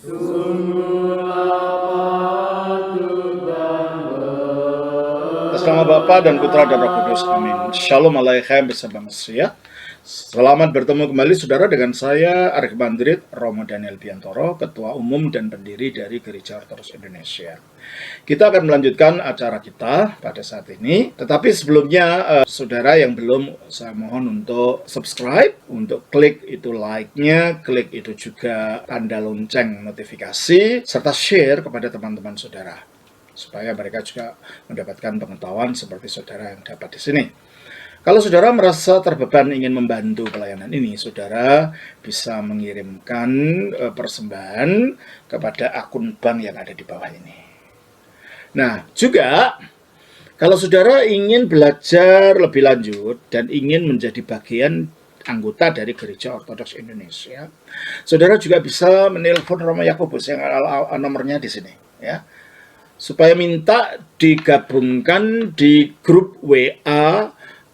Atas nama Bapa dan Putra dan Roh Kudus, amin. Shalom Aleichem bersama Mesia. Selamat bertemu kembali saudara dengan saya Arif Bandrit Romo Daniel Biantoro, Ketua Umum dan Pendiri dari Gereja Ortodoks Indonesia. Kita akan melanjutkan acara kita pada saat ini, tetapi sebelumnya saudara yang belum, saya mohon untuk subscribe, untuk klik itu like-nya, klik itu juga tanda lonceng notifikasi, serta share kepada teman-teman saudara, supaya mereka juga mendapatkan pengetahuan seperti saudara yang dapat di sini. Kalau saudara merasa terbeban ingin membantu pelayanan ini, saudara bisa mengirimkan persembahan kepada akun bank yang ada di bawah ini. Nah, juga kalau saudara ingin belajar lebih lanjut dan ingin menjadi bagian anggota dari Gereja Ortodoks Indonesia, saudara juga bisa menelpon Romo Yakobus yang nomornya di sini, ya, supaya minta digabungkan di grup WA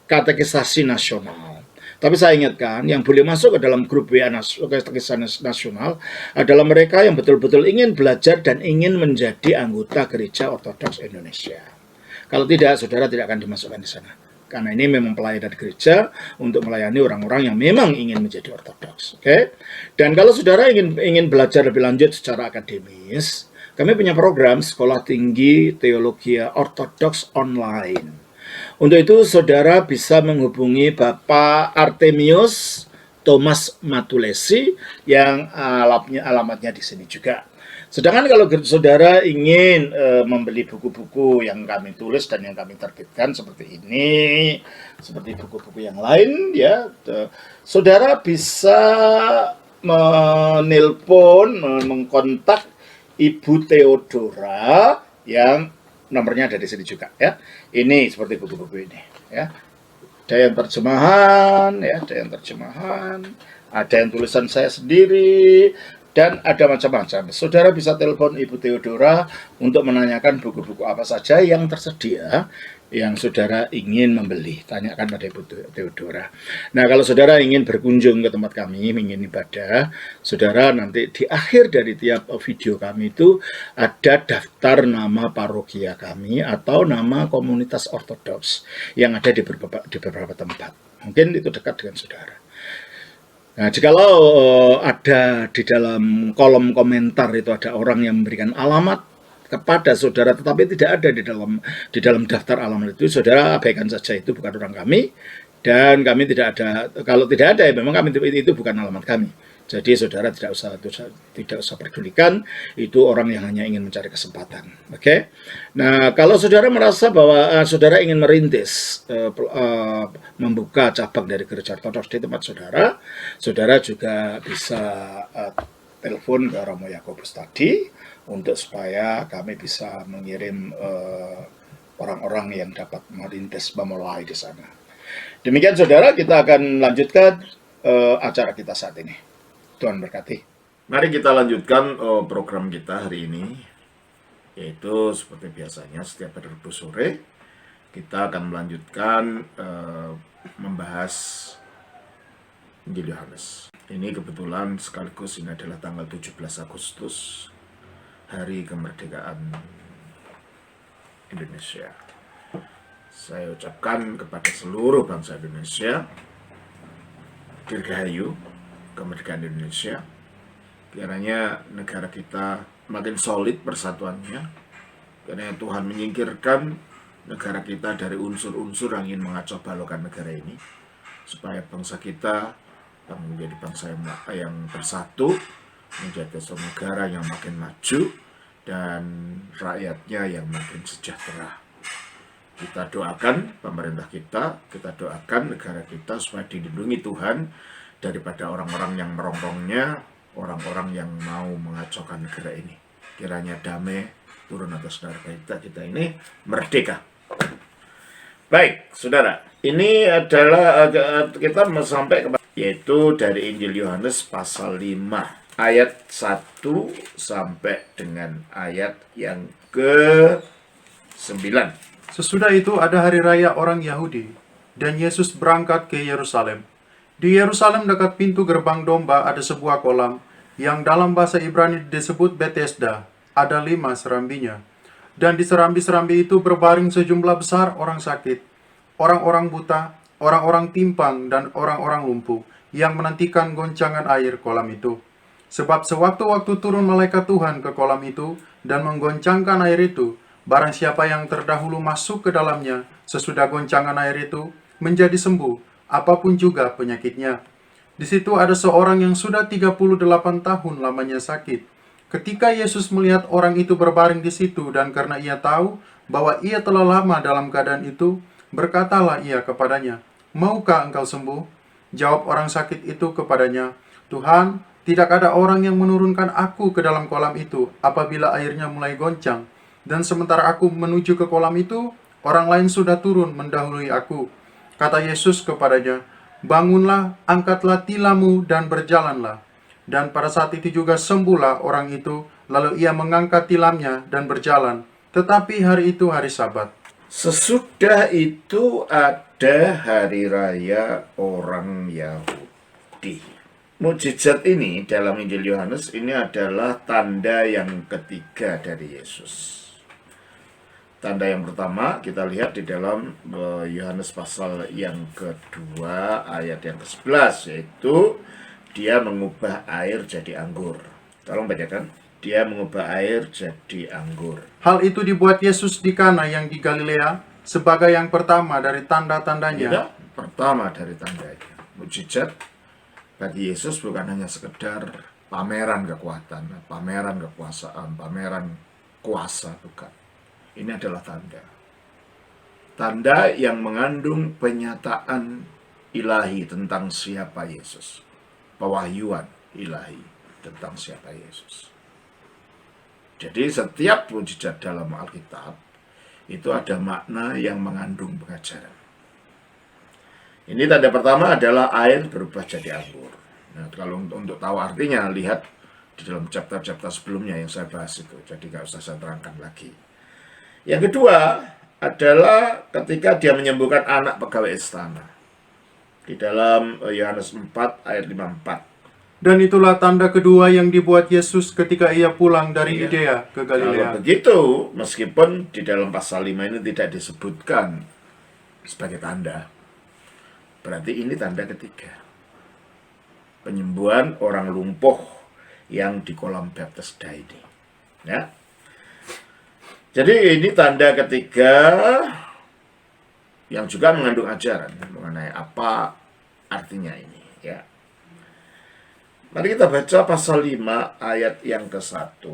Katekisasi Nasional. Tapi saya ingatkan, yang boleh masuk ke dalam grup WA Katekisasi Nasional adalah mereka yang betul-betul ingin belajar dan ingin menjadi anggota Gereja Ortodoks Indonesia. Kalau tidak, saudara tidak akan dimasukkan di sana. Karena ini memang pelayanan gereja untuk melayani orang-orang yang memang ingin menjadi ortodoks. Oke? Dan kalau saudara ingin belajar lebih lanjut secara akademis, kami punya program Sekolah Tinggi Teologi Ortodoks Online. Untuk itu, saudara bisa menghubungi Bapak Artemius Thomas Matulesi yang alamatnya di sini juga. Sedangkan kalau saudara ingin membeli buku-buku yang kami tulis dan yang kami terbitkan seperti ini, seperti buku-buku yang lain, ya, saudara bisa menelpon, mengkontak Ibu Theodora yang nomornya ada di sini juga, ya. Ini seperti buku-buku ini, ya. Ada yang terjemahan, ya, ada yang terjemahan, ada yang tulisan saya sendiri, dan ada macam-macam. Saudara bisa telepon Ibu Theodora untuk menanyakan buku-buku apa saja yang tersedia yang saudara ingin membeli. Tanyakan pada Ibu Theodora. Nah, kalau saudara ingin berkunjung ke tempat kami, ingin ibadah, saudara nanti di akhir dari tiap video kami itu ada daftar nama parokia kami atau nama komunitas ortodoks yang ada di beberapa tempat. Mungkin itu dekat dengan saudara. Nah, jikalau ada di dalam kolom komentar itu ada orang yang memberikan alamat kepada saudara tetapi tidak ada di dalam daftar alamat itu, saudara abaikan saja, itu bukan orang kami dan kami tidak ada. Kalau tidak ada, ya memang kami itu bukan alamat kami. Jadi saudara tidak usah pedulikan, itu orang yang hanya ingin mencari kesempatan. Oke? Nah, kalau saudara merasa bahwa saudara ingin merintis membuka cabang dari Gereja Ortodoks di tempat saudara, saudara juga bisa telepon ke Romo Yakobus tadi untuk supaya kami bisa mengirim orang-orang yang dapat merintis memulai di sana. Demikian saudara, kita akan lanjutkan acara kita saat ini. Tuhan berkati. Mari kita lanjutkan program kita hari ini, yaitu seperti biasanya setiap hari Rabu sore kita akan melanjutkan membahas Injil Yohanes. Ini kebetulan sekaligus ini adalah tanggal 17 Agustus, hari kemerdekaan Indonesia. Saya ucapkan kepada seluruh bangsa Indonesia, Dirgahayu, kemerdekaan Indonesia. Kiranya negara kita makin solid persatuannya. Kiranya Tuhan menyingkirkan negara kita dari unsur-unsur yang ingin mengacau balaukan negara ini, supaya bangsa kita menjadi bangsa yang bersatu, menjadi sebuah negara yang makin maju dan rakyatnya yang makin sejahtera. Kita doakan pemerintah kita doakan negara kita supaya dilindungi Tuhan daripada orang-orang yang merongrongnya, orang-orang yang mau mengacaukan negara ini. Kiranya damai turun atas negara kita ini merdeka. Baik, saudara, ini adalah kita mau sampai ke, yaitu dari Injil Yohanes pasal 5 ayat 1 sampai dengan ayat yang ke-9. Sesudah itu ada hari raya orang Yahudi, dan Yesus berangkat ke Yerusalem. Di Yerusalem dekat pintu gerbang domba ada sebuah kolam, yang dalam bahasa Ibrani disebut Bethesda. Ada 5 serambinya. Dan di serambi-serambi itu berbaring sejumlah besar orang sakit, orang-orang buta, orang-orang timpang, dan orang-orang lumpuh, yang menantikan goncangan air kolam itu. Sebab sewaktu-waktu turun malaikat Tuhan ke kolam itu, dan menggoncangkan air itu, barang siapa yang terdahulu masuk ke dalamnya, sesudah goncangan air itu, menjadi sembuh, apapun juga penyakitnya. Di situ ada seorang yang sudah 38 tahun lamanya sakit. Ketika Yesus melihat orang itu berbaring di situ dan karena ia tahu bahwa ia telah lama dalam keadaan itu, berkatalah ia kepadanya, "Maukah engkau sembuh?" Jawab orang sakit itu kepadanya, "Tuhan, tidak ada orang yang menurunkan aku ke dalam kolam itu apabila airnya mulai goncang. Dan sementara aku menuju ke kolam itu, orang lain sudah turun mendahului aku." Kata Yesus kepadanya, "Bangunlah, angkatlah tilammu dan berjalanlah." Dan pada saat itu juga sembuhlah orang itu, lalu ia mengangkat tilamnya dan berjalan. Tetapi hari itu hari Sabat. Sesudah itu ada hari raya orang Yahudi. Mukjizat ini dalam Injil Yohanes ini adalah tanda yang ketiga dari Yesus. Tanda yang pertama kita lihat di dalam Yohanes pasal yang kedua ayat yang ke-11, yaitu dia mengubah air jadi anggur. Tolong bacakan. Dia mengubah air jadi anggur. Hal itu dibuat Yesus di Kana yang di Galilea sebagai yang pertama dari tanda-tandanya. Tidak, pertama dari tandanya. Mukjizat bagi Yesus bukan hanya sekedar pameran kekuatan, pameran kekuasaan, pameran kuasa, bukan. Ini adalah tanda. Tanda yang mengandung penyataan ilahi tentang siapa Yesus. Pewahyuan ilahi tentang siapa Yesus. Jadi setiap mukjizat dalam Alkitab itu ada makna yang mengandung pengajaran. Ini tanda pertama adalah air berubah jadi anggur. Nah, kalau untuk tahu artinya lihat di dalam chapter-chapter sebelumnya yang saya bahas itu. Jadi nggak usah saya terangkan lagi. Yang kedua adalah ketika dia menyembuhkan anak pegawai istana. Di dalam Yohanes 4 ayat 54. Dan itulah tanda kedua yang dibuat Yesus ketika ia pulang dari Yudea ke Kalau Galilea. begitu, meskipun di dalam pasal 5 ini tidak disebutkan sebagai tanda, berarti ini tanda ketiga. Penyembuhan orang lumpuh yang di kolam Bethesda ini. Ya. Jadi ini tanda ketiga yang juga mengandung ajaran mengenai apa artinya ini, ya. Mari kita baca pasal 5 ayat yang ke-1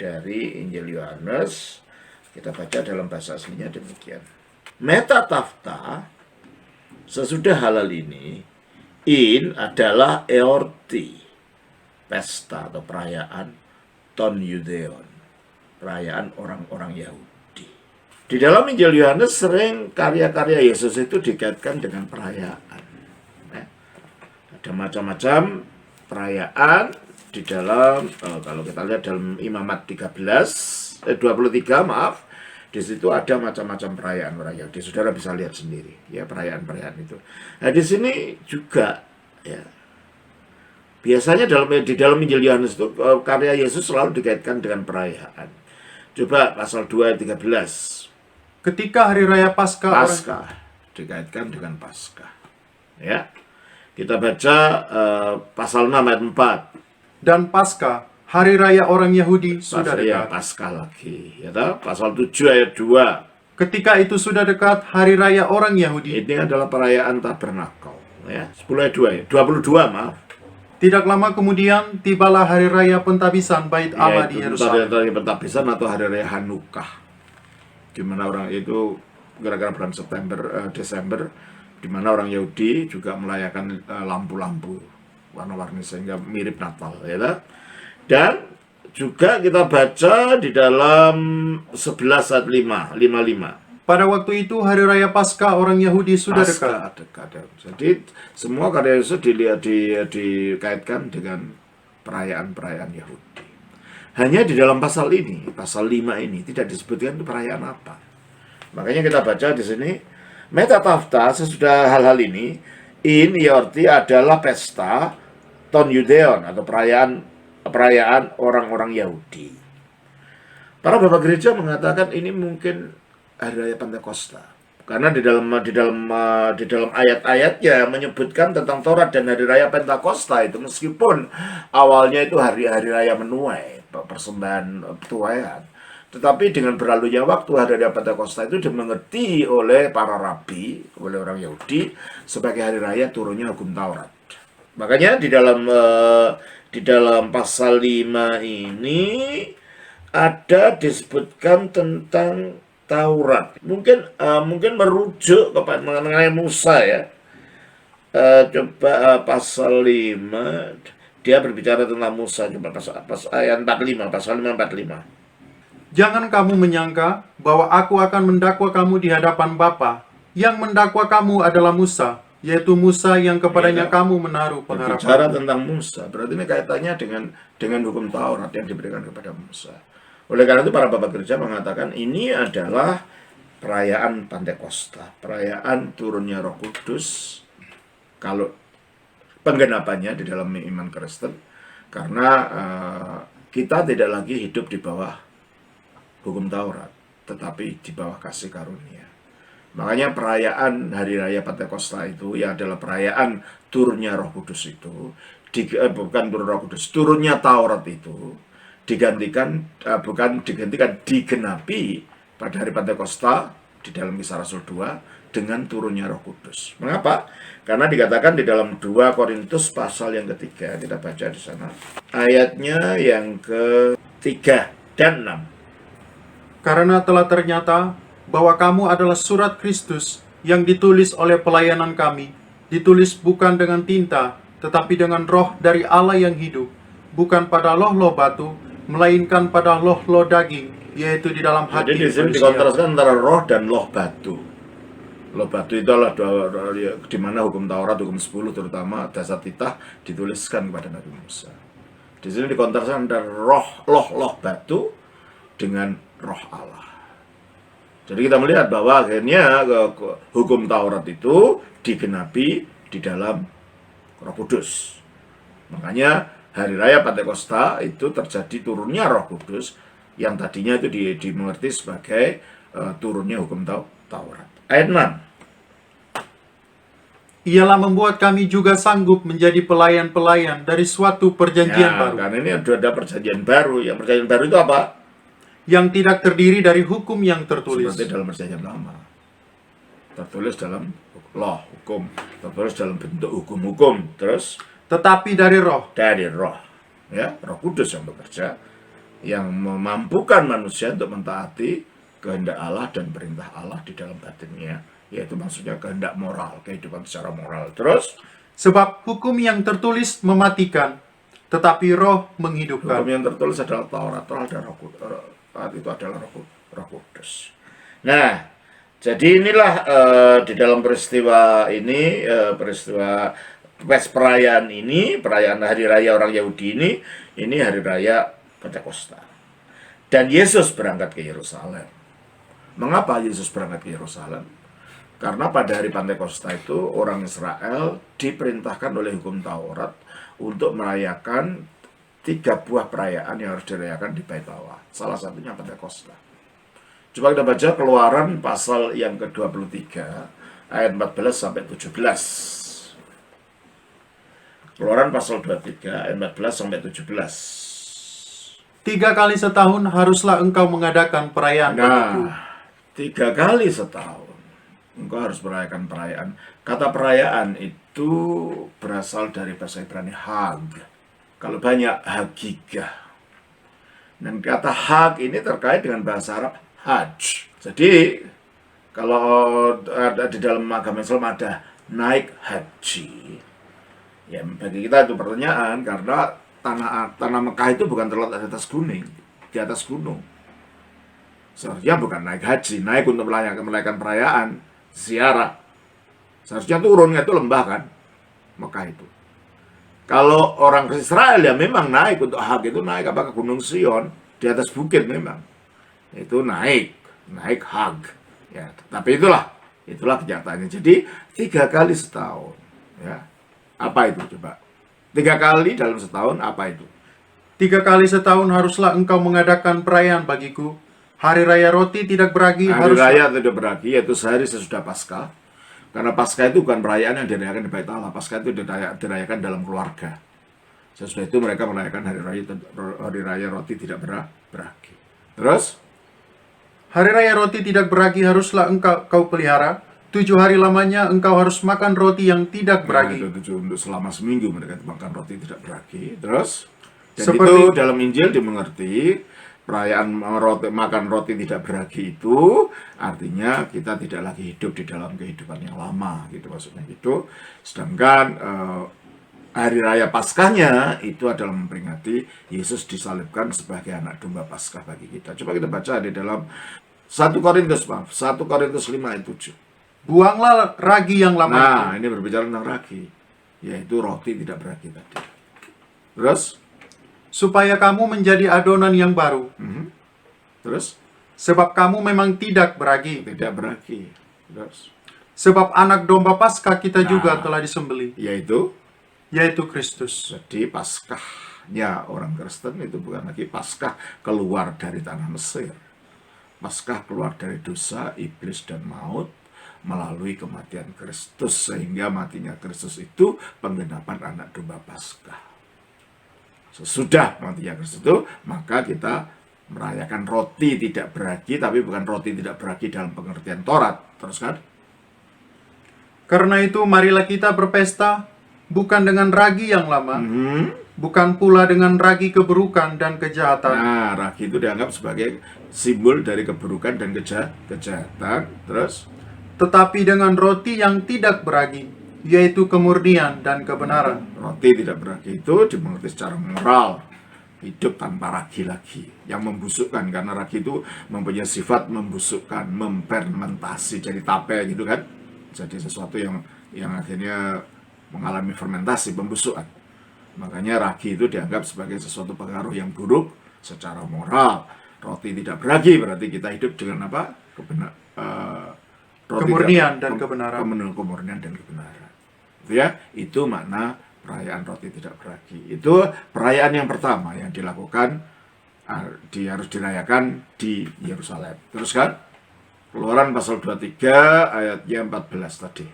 dari Injil Yohanes. Kita baca dalam bahasa aslinya demikian. Metatafta, sesudah halal ini, in adalah eorti, pesta atau perayaan ton Yudeon, perayaan orang-orang Yahudi. Di dalam Injil Yohanes sering karya-karya Yesus itu dikaitkan dengan perayaan. Ada macam-macam perayaan di dalam kalau kita lihat dalam Imamat 23 di situ ada macam-macam perayaan orang Yahudi. Saudara bisa lihat sendiri ya perayaan-perayaan itu. Nah, di sini juga ya biasanya di dalam Injil Yohanes itu karya Yesus selalu dikaitkan dengan perayaan. Coba pasal 2 ayat 13. Ketika hari raya Paskah, Dikaitkan dengan Paskah. Ya. Kita baca pasal 6 ayat 4. Dan Paskah, hari raya orang Yahudi sudah Ya, dekat. Paskah lagi. Ya, pasal 7 ayat 2. Ketika itu sudah dekat hari raya orang Yahudi, Ini adalah perayaan tabernakel. Ya, 10 ayat 2 ya. 22 maaf. tidak lama kemudian tibalah hari raya pentabisan Bait Allah di Yaitu Yerusalem. hari pentabisan atau hari raya Hanukkah. Di mana orang itu kira-kira bulan Desember, di mana orang Yahudi juga merayakan lampu-lampu warna-warni sehingga mirip Natal, ya. Dan juga kita baca di dalam 11 ayat 55. Pada waktu itu hari raya Paskah orang Yahudi sudah dekat. Dekat. Jadi semua karya Yesus dikaitkan dengan perayaan-perayaan Yahudi. Hanya di dalam pasal ini, pasal 5 ini tidak disebutkan itu perayaan apa. Makanya kita baca di sini Metatafta, sesudah hal-hal ini, in iorti adalah pesta ton Yudeon atau perayaan perayaan orang-orang Yahudi. Para bapak gereja mengatakan ini mungkin hari raya Pentakosta. Karena di dalam ayat-ayatnya menyebutkan tentang Taurat dan hari raya Pentakosta itu, meskipun awalnya itu hari-hari raya menuai, persembahan tuaian, tetapi dengan berlalunya waktu hari raya Pentakosta itu dimengerti oleh para rabi, oleh orang Yahudi sebagai hari raya turunnya hukum Taurat. Makanya di dalam pasal 5 ini ada disebutkan tentang Taurat. Mungkin merujuk kepada mengenai Musa ya. Coba pasal 5 dia berbicara tentang Musa, coba pasal ayat 45, pasal 5 45. Jangan kamu menyangka bahwa aku akan mendakwa kamu di hadapan Bapa. Yang mendakwa kamu adalah Musa, yaitu Musa yang kepadanya kamu menaruh Berbicara pengharapan. tentang Musa, berarti ini kaitannya dengan hukum Taurat yang diberikan kepada Musa. Oleh karena itu para bapak gereja mengatakan ini adalah perayaan Pentakosta, perayaan turunnya Roh Kudus. Kalau penggenapannya di dalam iman Kristen, karena kita tidak lagi hidup di bawah hukum Taurat, tetapi di bawah kasih karunia. Makanya perayaan hari raya Pentakosta itu ya adalah perayaan turunnya Roh Kudus itu, bukan turun Roh Kudus, turunnya Taurat itu digantikan digenapi pada hari Pentakosta di dalam Kisah Rasul 2 dengan turunnya Roh Kudus. Mengapa? Karena dikatakan di dalam 2 Korintus pasal yang ketiga, kita baca di sana ayatnya yang ke-3 dan 6. Karena telah ternyata bahwa kamu adalah surat Kristus yang ditulis oleh pelayanan kami, ditulis bukan dengan tinta, tetapi dengan roh dari Allah yang hidup, bukan pada loh-loh batu, melainkan pada loh-loh daging, yaitu di dalam hati Jadi di sini manusia. dikontraskan antara roh dan loh batu. Loh batu itu adalah di mana hukum Taurat, hukum 10 terutama dasar titah dituliskan kepada Nabi Musa. Di sini dikontraskan antara loh batu dengan roh Allah. Jadi kita melihat bahwa akhirnya hukum Taurat itu digenapi di dalam Roh Kudus. Makanya hari raya Pentakosta itu terjadi turunnya Roh Kudus yang tadinya itu dimengerti sebagai turunnya hukum Taurat. Ayat 6. Ialah membuat kami juga sanggup menjadi pelayan-pelayan dari suatu perjanjian baru, Karena ini ada perjanjian baru. Yang perjanjian baru itu apa? yang tidak terdiri dari hukum yang tertulis. Seperti dalam perjanjian lama. Tertulis dalam law, hukum. Tertulis dalam bentuk hukum-hukum. Terus Tetapi dari roh, ya, Roh Kudus yang bekerja, yang memampukan manusia untuk mentaati kehendak Allah dan perintah Allah di dalam batinnya, yaitu maksudnya kehendak moral, kehidupan secara moral. Terus sebab hukum yang tertulis mematikan, tetapi roh menghidupkan. hukum yang tertulis adalah Taurat, itu adalah Roh Kudus. Nah, jadi inilah di dalam peristiwa ini, peristiwa perayaan ini, perayaan hari raya orang Yahudi ini hari raya Pentakosta. Dan Yesus berangkat ke Yerusalem. Mengapa Yesus berangkat ke Yerusalem? Karena pada hari Pentakosta itu orang Israel diperintahkan oleh hukum Taurat untuk merayakan 3 buah perayaan yang harus dirayakan di Bait Allah. Salah satunya Pentakosta. Coba kita baca Keluaran pasal yang ke-23 ayat 14 sampai 17. Keluaran pasal 23 ayat 14 sampai 17. 3 kali setahun haruslah engkau mengadakan perayaan bagiku. 3 kali setahun engkau harus merayakan perayaan. Kata perayaan itu berasal dari bahasa Ibrani Hag. Kalau banyak Hagigah. Dan kata Hag ini terkait dengan bahasa Arab Hajj. Jadi kalau ada di dalam agama Islam ada naik haji. Ya bagi kita itu pertanyaan karena tanah Mekah itu bukan terletak di atas gunung, di atas gunung. Seharusnya bukan naik haji, naik untuk merayakan perayaan ziarah. Seharusnya turun, itu lembah kan, Mekah itu. Kalau orang Israel ya memang naik untuk hak itu naik apa ke Gunung Sion di atas bukit memang itu naik hak ya. Tapi itulah kenyataannya. Jadi 3 kali setahun ya. Apa itu coba? 3 kali dalam setahun apa itu? 3 kali setahun haruslah engkau mengadakan perayaan bagiku. Hari raya roti tidak beragi Hari haruslah... raya tidak beragi, yaitu sehari sesudah Paskah. Karena Paskah itu bukan perayaan yang dirayakan di Bait Allah. Paskah itu dirayakan dalam keluarga. Sesudah itu mereka merayakan hari raya roti tidak beragi. Terus? Hari raya roti tidak beragi haruslah kau pelihara. 7 hari lamanya engkau harus makan roti yang tidak beragi. Nah, itu untuk selama seminggu mereka makan roti tidak beragi. Terus? Dan Seperti- itu dalam Injil dimengerti perayaan makan roti tidak beragi itu artinya kita tidak lagi hidup di dalam kehidupan yang lama gitu, maksudnya gitu. Sedangkan hari raya Paskahnya itu adalah memperingati Yesus disalibkan sebagai anak domba Paskah bagi kita. Coba kita baca di dalam 1 Korintus 5 ayat 7. Buanglah ragi yang lama itu. Nah, ini berbicara tentang ragi, yaitu roti tidak beragi tadi. Terus? Supaya kamu menjadi adonan yang baru. Terus? Sebab kamu memang tidak beragi. Tidak beragi. Terus? Sebab anak domba Paskah kita juga Nah. telah disembelih, Yaitu? yaitu Kristus. Jadi Paskahnya orang Kristen itu bukan lagi Paskah keluar dari tanah Mesir. Paskah keluar dari dosa, iblis, dan maut melalui kematian Kristus. Sehingga matinya Kristus itu penggenapan anak domba Paskah. Sesudah matinya Kristus itu, maka kita merayakan roti tidak beragi, tapi bukan roti tidak beragi dalam pengertian Taurat. Terus kan? Karena itu marilah kita berpesta bukan dengan ragi yang lama, bukan pula dengan ragi keburukan dan kejahatan, Nah, ragi itu dianggap sebagai simbol dari keburukan dan kejahatan. Terus? tetapi dengan roti yang tidak beragi, yaitu kemurnian dan kebenaran. Roti tidak beragi itu dimengerti secara moral, hidup tanpa ragi lagi, yang membusukkan, karena ragi itu mempunyai sifat membusukkan, memfermentasi, jadi tape gitu kan, jadi sesuatu yang akhirnya mengalami fermentasi, pembusukan. Makanya ragi itu dianggap sebagai sesuatu pengaruh yang buruk secara moral. Roti tidak beragi berarti kita hidup dengan apa? Kemurnian dan kebenaran. Kemurnian dan kebenaran. Itu makna perayaan roti tidak beragi. Itu perayaan yang pertama yang dilakukan, harus dirayakan di Yerusalem. Terus kan? Keluaran pasal 23 ayatnya 14 tadi.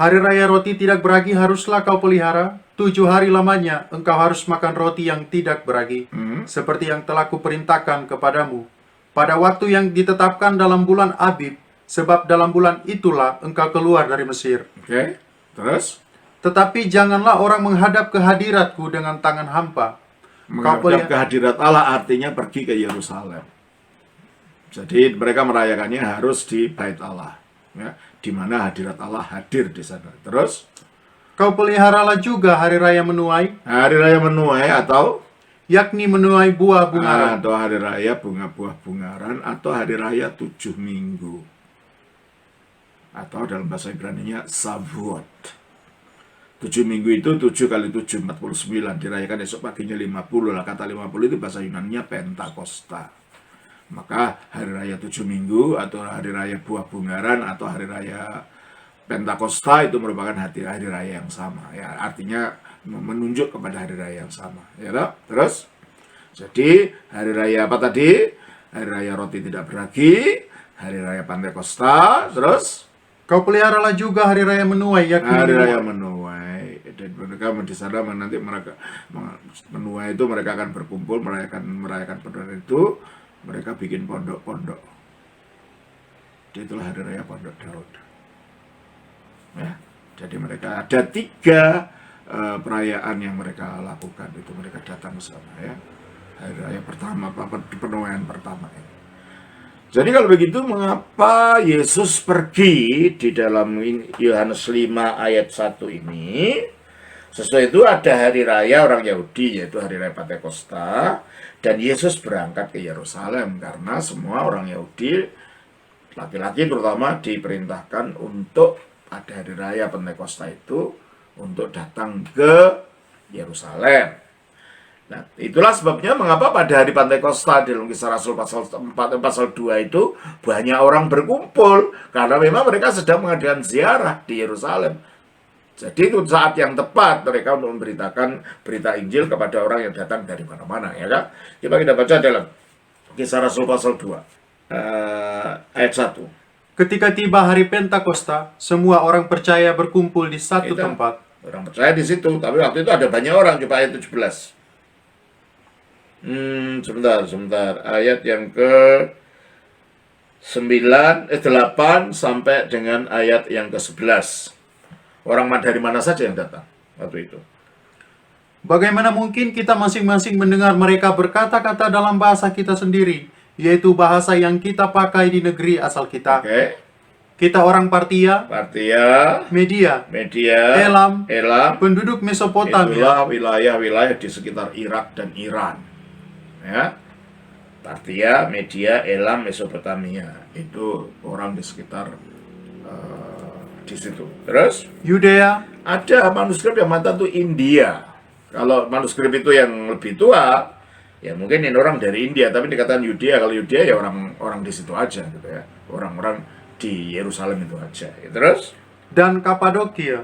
Hari raya roti tidak beragi haruslah kau pelihara. 7 hari lamanya engkau harus makan roti yang tidak beragi, seperti yang telah kuperintahkan kepadamu, pada waktu yang ditetapkan dalam bulan Abib, sebab dalam bulan itulah engkau keluar dari Mesir. Oke, terus? Tetapi janganlah orang menghadap ke hadiratku dengan tangan hampa. Menghadap ke hadirat Allah artinya pergi ke Yerusalem. Jadi mereka merayakannya harus di Bait Allah, ya, di mana hadirat Allah hadir di sana. Terus? Kau peliharalah juga hari raya menuai, Hari raya menuai atau yakni menuai buah bungaran. atau hari raya buah bungaran atau hari raya 7 minggu. Atau dalam bahasa Ibrani-nya Shavuot. 7 minggu itu 7 kali 7, 49. Dirayakan esok paginya 50. Lah kata 50 itu bahasa Yunani-nya Pentakosta. Maka hari raya 7 minggu atau hari raya buah bungaran atau hari raya Pentakosta itu merupakan hari raya yang sama. Ya, artinya menunjuk kepada hari raya yang sama. Ya, toh? Terus? Jadi hari raya apa tadi? Hari raya roti tidak beragi, hari raya Pentakosta, terus Kau peliharalah juga hari raya menuai, yakni hari raya menuai. Dan mereka di sana nanti mereka menuai itu mereka akan berkumpul merayakan perayaan itu, mereka bikin pondok-pondok. Itulah hari raya Pondok Daud. Ya, jadi mereka ada 3 perayaan yang mereka lakukan, itu mereka datang ke sana, ya. Hari raya pertama, penuaian pertama ini. Jadi kalau begitu mengapa Yesus pergi di dalam Yohanes 5 ayat 1 ini? Sesudah itu ada hari raya orang Yahudi, yaitu hari raya Pentakosta, dan Yesus berangkat ke Yerusalem karena semua orang Yahudi, laki-laki terutama, diperintahkan untuk pada hari raya Pentakosta itu untuk datang ke Yerusalem. Nah, itulah sebabnya mengapa pada hari Pentakosta di dalam Kisah Rasul pasal 4 pasal 2 itu banyak orang berkumpul karena memang mereka sedang mengadakan ziarah di Yerusalem. Jadi itu saat yang tepat mereka untuk memberitakan berita Injil kepada orang yang datang dari mana-mana, ya kan? Coba kita baca dalam Kisah Rasul pasal 2 ayat 1. Ketika tiba hari Pentakosta, semua orang percaya berkumpul di satu Itu, tempat. orang percaya di situ, tapi waktu itu ada banyak orang. Coba ayat 17. Sebentar. Ayat yang ke 8 sampai dengan ayat yang ke 11. Orang dari mana saja yang datang waktu itu. Bagaimana mungkin kita masing-masing mendengar mereka berkata-kata dalam bahasa kita sendiri, yaitu bahasa yang kita pakai di negeri asal kita. Oke. Kita orang Partia, Media, Elam, penduduk Mesopotamia, itulah wilayah-wilayah di sekitar Irak dan Iran. Ya. Partia, Media, Elam, Mesopotamia. Itu orang di sekitar di situ. Terus Yudea, ada manuskrip yang mata tuh India. Kalau manuskrip itu yang lebih tua, ya mungkin ini orang dari India, tapi dikatakan Yudea. Kalau Yudea ya orang di situ aja gitu ya. Orang-orang di Yerusalem itu aja. Ya, terus dan Kapadokia,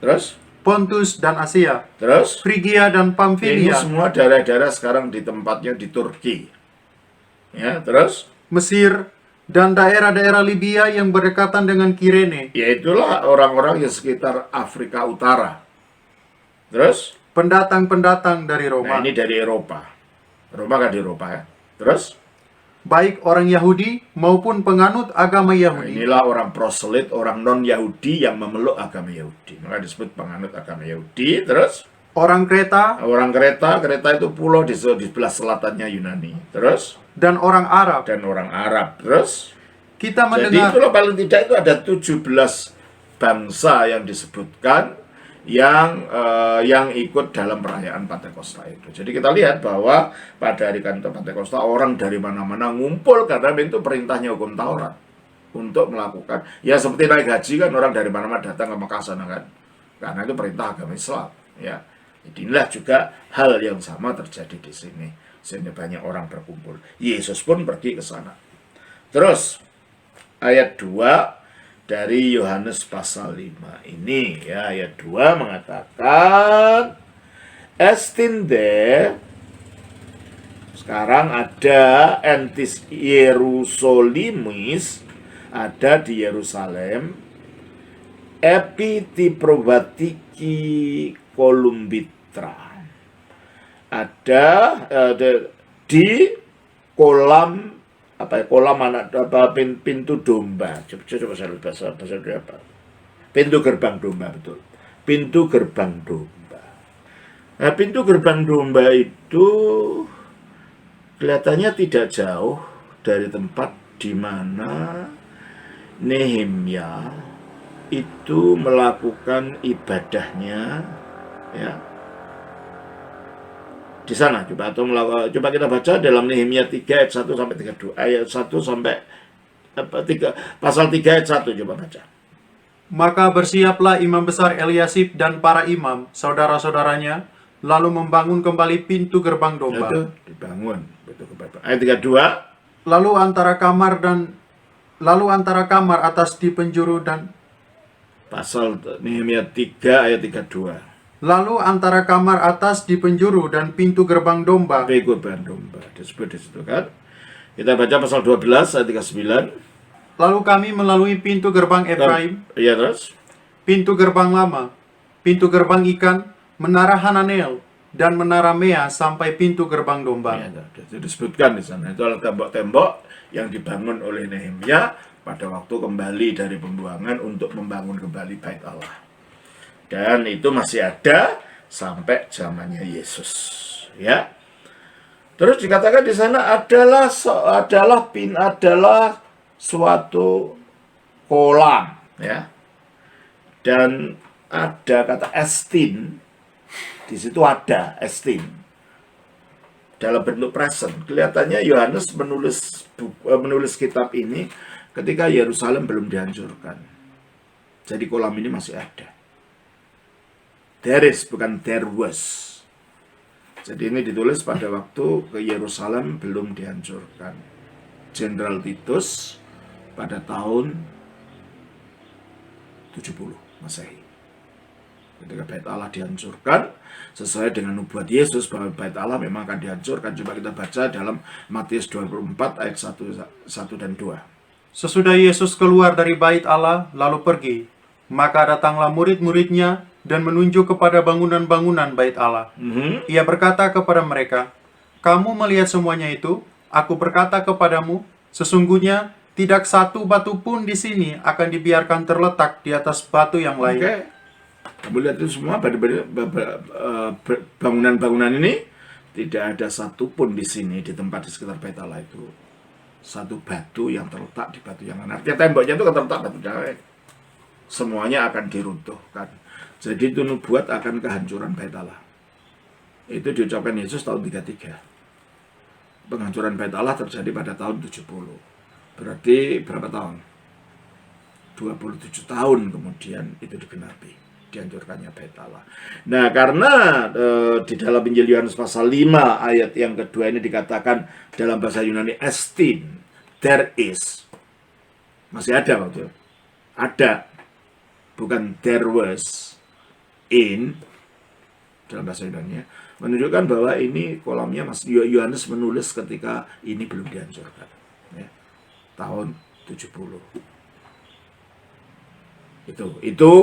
terus Pontus dan Asia, terus Frigia dan ini Pamfilia, semua daerah-daerah sekarang di tempatnya di Turki. Ya, terus Mesir, dan daerah-daerah Libya yang berdekatan dengan Kirene. yaitulah orang-orang yang sekitar Afrika Utara. Terus Pendatang-pendatang dari Roma, nah, ini dari Eropa. Roma kan di Eropa ya. Terus baik orang Yahudi maupun penganut agama Yahudi. inilah orang proselit, orang non-Yahudi yang memeluk agama Yahudi. Maka disebut penganut agama Yahudi. Terus Orang Kreta orang Kreta itu pulau di sebelah selatannya Yunani. Terus dan orang Arab. dan orang Arab. Terus Kita jadi mendengar itulah paling tidak itu ada 17 bangsa yang disebutkan yang ikut dalam perayaan Pentakosta itu. Jadi kita lihat bahwa pada hari Pentakosta orang dari mana-mana ngumpul karena itu perintahnya hukum Taurat untuk melakukan ya seperti naik haji kan orang dari mana-mana datang ke Mekah sana kan. Karena itu perintah agama Islam, ya. Jadi inilah juga hal yang sama terjadi di sini. Sehingga banyak orang berkumpul. Yesus pun pergi ke sana. Terus ayat 2 dari Yohanes pasal 5 ini ya, ayat 2 mengatakan estinde sekarang ada entis Yerusalimis, ada di Yerusalem, epi probatiki kolumbitra, ada di kolam kolam anak pintu domba. Coba saya bahasa apa? Pintu gerbang domba, betul. Pintu gerbang domba. Nah, pintu gerbang domba itu kelihatannya tidak jauh dari tempat di mana Nehemia itu melakukan ibadahnya, ya. Di sana coba kita baca dalam Nehemia 3 ayat 1 sampai 32. Ayat 1 sampai 3 pasal 3 ayat 1 coba baca. Maka bersiaplah imam besar Eliasib dan para imam, saudara-saudaranya, lalu membangun kembali pintu gerbang domba. Itu dibangun pintu gerbang. Ayat 32. Lalu antara kamar atas di penjuru dan Pasal Nehemia 3 ayat 32. Lalu antara kamar atas di penjuru dan pintu gerbang domba. Gerbang domba disebut di situ kan. Kita baca pasal 12 ayat 39. Lalu kami melalui pintu gerbang Efraim, Iya terus. pintu gerbang lama, pintu gerbang ikan, menara Hananel, dan menara Mea sampai pintu gerbang domba. Ya, itu disebutkan di sana. Itu adalah tembok-tembok yang dibangun oleh Nehemia pada waktu kembali dari pembuangan untuk membangun kembali Bait Allah. Dan itu masih ada sampai zamannya Yesus, ya. Terus dikatakan di sana adalah suatu kolam, ya. Dan ada kata estin. Di situ ada estin dalam bentuk present. Kelihatannya Yohanes menulis kitab ini ketika Yerusalem belum dihancurkan. Jadi kolam ini masih ada. There is, bukan there was. Jadi ini ditulis pada waktu ke Yerusalem belum dihancurkan. Jenderal Titus pada tahun 70 Masehi. Ketika bait Allah dihancurkan, sesuai dengan nubuat Yesus bahwa bait Allah memang akan dihancurkan. Coba kita baca dalam Matius 24 ayat 1 dan 2. Sesudah Yesus keluar dari bait Allah, lalu pergi, maka datanglah murid-muridnya dan menunjuk kepada bangunan-bangunan bait Allah. Ia berkata kepada mereka, "Kamu melihat semuanya itu? Aku berkata kepadamu, sesungguhnya tidak satu batu pun di sini akan dibiarkan terletak di atas batu yang lain." Oke. Kamu lihat itu semua bangunan-bangunan ini tidak ada satupun di sini di tempat di sekitar bait Allah itu satu batu yang terletak di batu yang lain. Artinya temboknya itu terletak batu lain. Semuanya akan diruntuhkan. Jadi itu nubuat akan kehancuran bait Allah. Itu diucapkan Yesus tahun 33. Penghancuran bait Allah terjadi pada tahun 70. Berarti berapa tahun? 27 tahun kemudian itu digenapi. Dihancurkannya bait Allah. Nah, karena di dalam Injil Yohanes pasal 5 ayat yang kedua ini dikatakan dalam bahasa Yunani estin, there is. Masih ada waktu itu. Ada. Bukan there was in dalam bahasa Yunani. Menunjukkan bahwa ini kolomnya Mas Yohanes menulis ketika ini belum dihancurkan. Ya. Tahun 70. Itu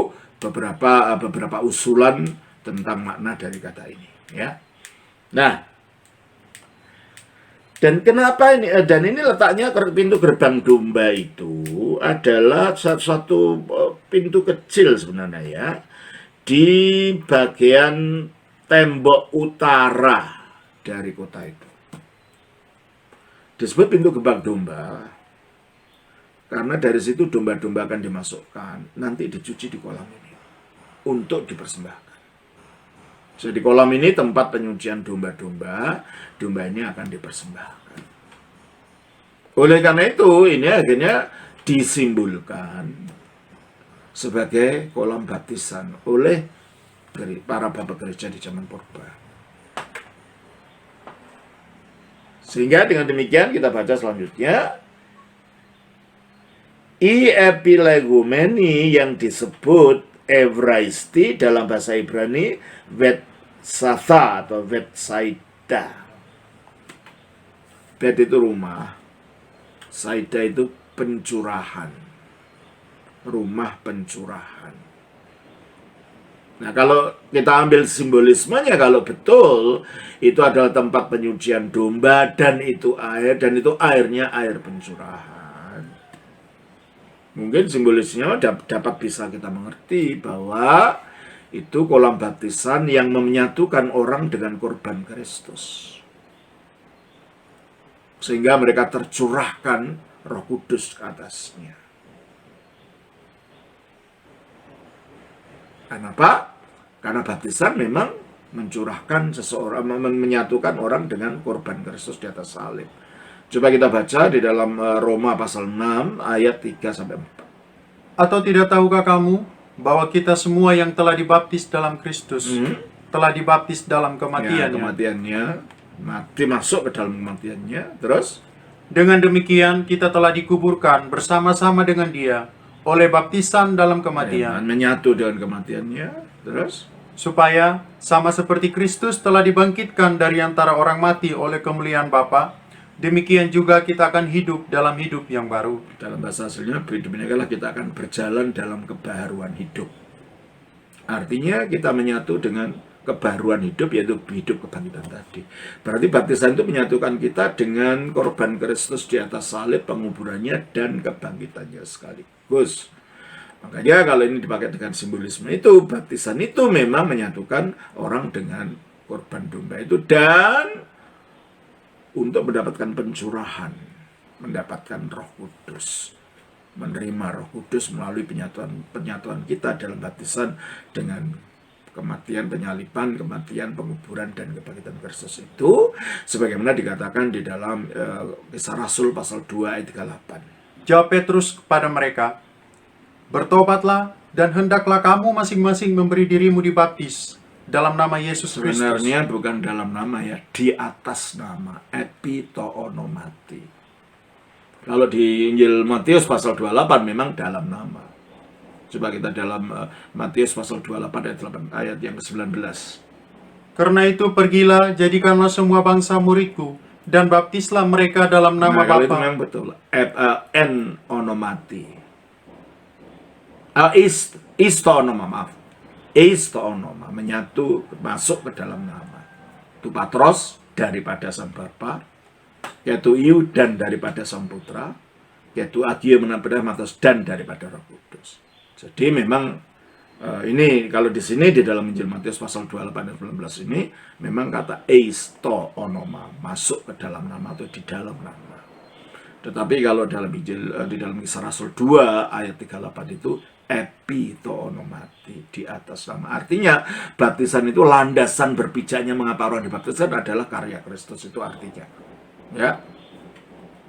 beberapa usulan tentang makna dari kata ini, ya. Nah, dan kenapa ini? Dan ini letaknya pintu gerbang domba itu adalah satu pintu kecil sebenarnya, ya, di bagian tembok utara dari kota itu. Disebut pintu gerbang domba karena dari situ domba-domba akan dimasukkan, nanti dicuci di kolam ini untuk dipersembahkan. Jadi kolam ini tempat penyucian domba-domba, domba ini akan dipersembahkan. Oleh karena itu, ini akhirnya disimbolkan sebagai kolam baptisan oleh para bapak gereja di zaman purba. Sehingga dengan demikian kita baca selanjutnya, epilegumeni yang disebut Evraisti dalam bahasa Ibrani Vetsatha atau Vetsaida. Bet itu rumah, Saida itu pencurahan, rumah pencurahan. Nah, kalau kita ambil simbolismenya, kalau betul itu adalah tempat penyucian domba dan itu airnya air pencurahan. Mungkin simbolisnya dapat bisa kita mengerti bahwa itu kolam baptisan yang menyatukan orang dengan korban Kristus. Sehingga mereka tercurahkan Roh Kudus ke atasnya. Kenapa? Karena baptisan memang mencurahkan seseorang, menyatukan orang dengan korban Kristus di atas salib. Coba kita baca di dalam Roma pasal 6 ayat 3-4. Atau tidak tahukah kamu bahwa kita semua yang telah dibaptis dalam Kristus telah dibaptis dalam kematiannya? Ya, kematiannya, mati masuk ke dalam kematiannya. Terus? Dengan demikian kita telah dikuburkan bersama-sama dengan Dia oleh baptisan dalam kematian. Menyatu dengan kematiannya. Terus? Supaya sama seperti Kristus telah dibangkitkan dari antara orang mati oleh kemuliaan Bapa, demikian juga kita akan hidup dalam hidup yang baru. Dalam bahasa aslinya, demikianlah kita akan berjalan dalam kebaharuan hidup. Artinya kita menyatu dengan kebaharuan hidup, yaitu hidup kebangkitan tadi. Berarti baptisan itu menyatukan kita dengan korban Kristus di atas salib, penguburannya, dan kebangkitannya sekaligus. Makanya kalau ini dipakai dengan simbolisme itu, baptisan itu memang menyatukan orang dengan korban domba itu, dan untuk mendapatkan pencurahan, mendapatkan Roh Kudus, menerima Roh Kudus melalui penyatuan kita dalam baptisan dengan kematian, penyaliban, kematian, penguburan, dan kebangkitan Kristus itu, sebagaimana dikatakan di dalam Kisah Rasul pasal 2 ayat 38. Jawab Petrus kepada mereka, "Bertobatlah dan hendaklah kamu masing-masing memberi dirimu dibaptis dalam nama Yesus Kristus." Sebenarnya bukan dalam nama, ya, di atas nama, epitoonomati. Kalau di Injil Matius pasal 28 memang dalam nama. Coba kita dalam Matius pasal 28 ayat 8, ayat yang ke-19. Karena itu pergilah, jadikanlah semua bangsa muridku, dan baptislah mereka dalam nama Nah, kalau itu Bapa. memang betul. En onomati. Istoonoma, maaf. Istoonoma, menyatu, masuk ke dalam nama. Itu patros daripada Sang Bapa, yaitu iu dan daripada Sang Putra, yaitu agio menampada matos dan daripada Roh Kudus. Jadi memang ini kalau di sini di dalam Injil Matius pasal 28 dan 19 ini memang kata eistoonoma, masuk ke dalam nama atau di dalam nama. Tetapi kalau dalam Injil di dalam Kisah Rasul 2 ayat 38 itu epitoonomati, di atas nama. Artinya baptisan itu landasan berpijaknya mengapa orang dibaptisan adalah karya Kristus, itu artinya. Ya.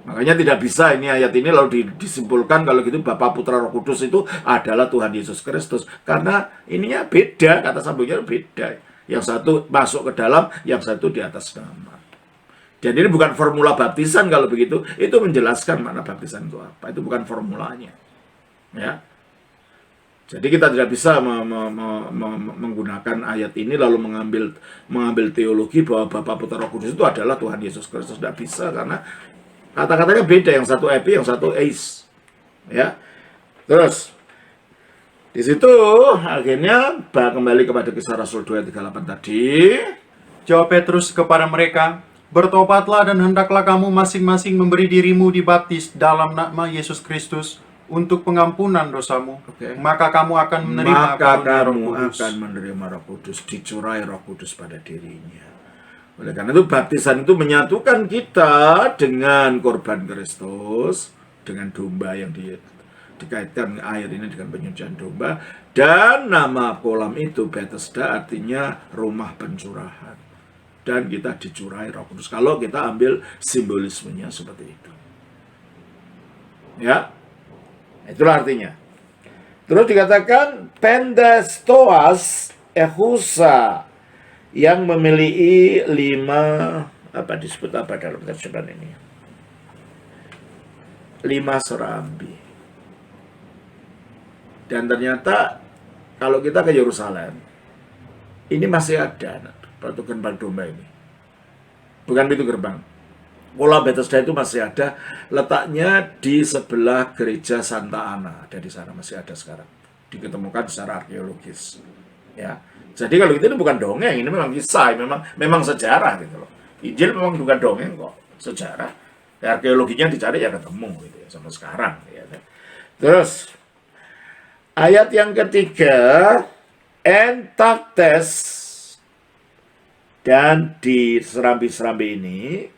Makanya tidak bisa ini ayat ini lalu disimpulkan kalau gitu Bapa, Putra, Roh Kudus itu adalah Tuhan Yesus Kristus. Karena ininya beda, kata sambungnya beda. Yang satu masuk ke dalam, yang satu di atas nama. Jadi ini bukan formula baptisan kalau begitu. Itu menjelaskan mana baptisan itu apa. Itu bukan formulanya. Ya. Jadi kita tidak bisa menggunakan ayat ini lalu mengambil teologi bahwa Bapa, Putra, Roh Kudus itu adalah Tuhan Yesus Kristus. Tidak bisa karena kata-katanya beda, yang satu epi, yang satu eis. Ya. Terus di situ akhirnya kembali kepada Kisah Rasul 2:38 tadi. Jawab Petrus kepada mereka, bertobatlah dan hendaklah kamu masing-masing memberi dirimu dibaptis dalam nama Yesus Kristus untuk pengampunan dosamu. Oke. Maka kamu akan menerima Maka karunia Roh kamu Kudus. akan menerima Roh Kudus, dicurai Roh Kudus pada dirinya. Oleh karena itu baptisan itu menyatukan kita dengan korban Kristus, dengan domba yang dikaitkan air ini dengan penyucian domba, dan nama kolam itu Bethesda artinya rumah pencurahan. Dan kita dicurai Roh Kudus. Kalau kita ambil simbolismenya seperti itu. Ya. Itulah artinya. Terus dikatakan pendestoas ehusa, yang memiliki 5, apa disebut apa dalam terjemahan ini? 5 serambi. Dan ternyata kalau kita ke Yerusalem, ini masih ada batu gerbang domba ini. Bukan pintu gerbang. Kolam Bethesda itu masih ada, letaknya di sebelah gereja Santa Ana. Ada di sana, masih ada sekarang. Diketemukan secara arkeologis. Ya. Jadi kalau itu bukan dongeng, ini memang kisah, memang sejarah gitu loh. Injil memang bukan dongeng kok, sejarah. Ya, arkeologinya dicari ya ketemu gitu ya, sama sekarang. Ya. Terus ayat yang ketiga, entaktes, dan di serambi-serambi ini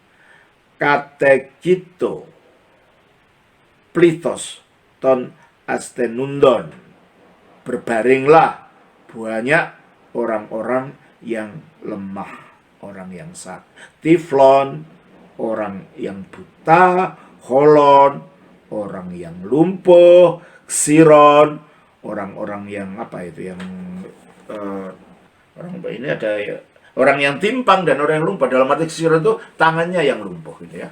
katekito, plithos, ton astenundon, berbaringlah banyak orang-orang yang lemah, orang yang sakit, tiflon, orang yang buta, holon, orang yang lumpuh, ksiron, orang-orang yang apa itu yang orang ini ada orang yang timpang dan orang yang lumpuh. Dalam arti ksiron itu tangannya yang lumpuh gitu ya.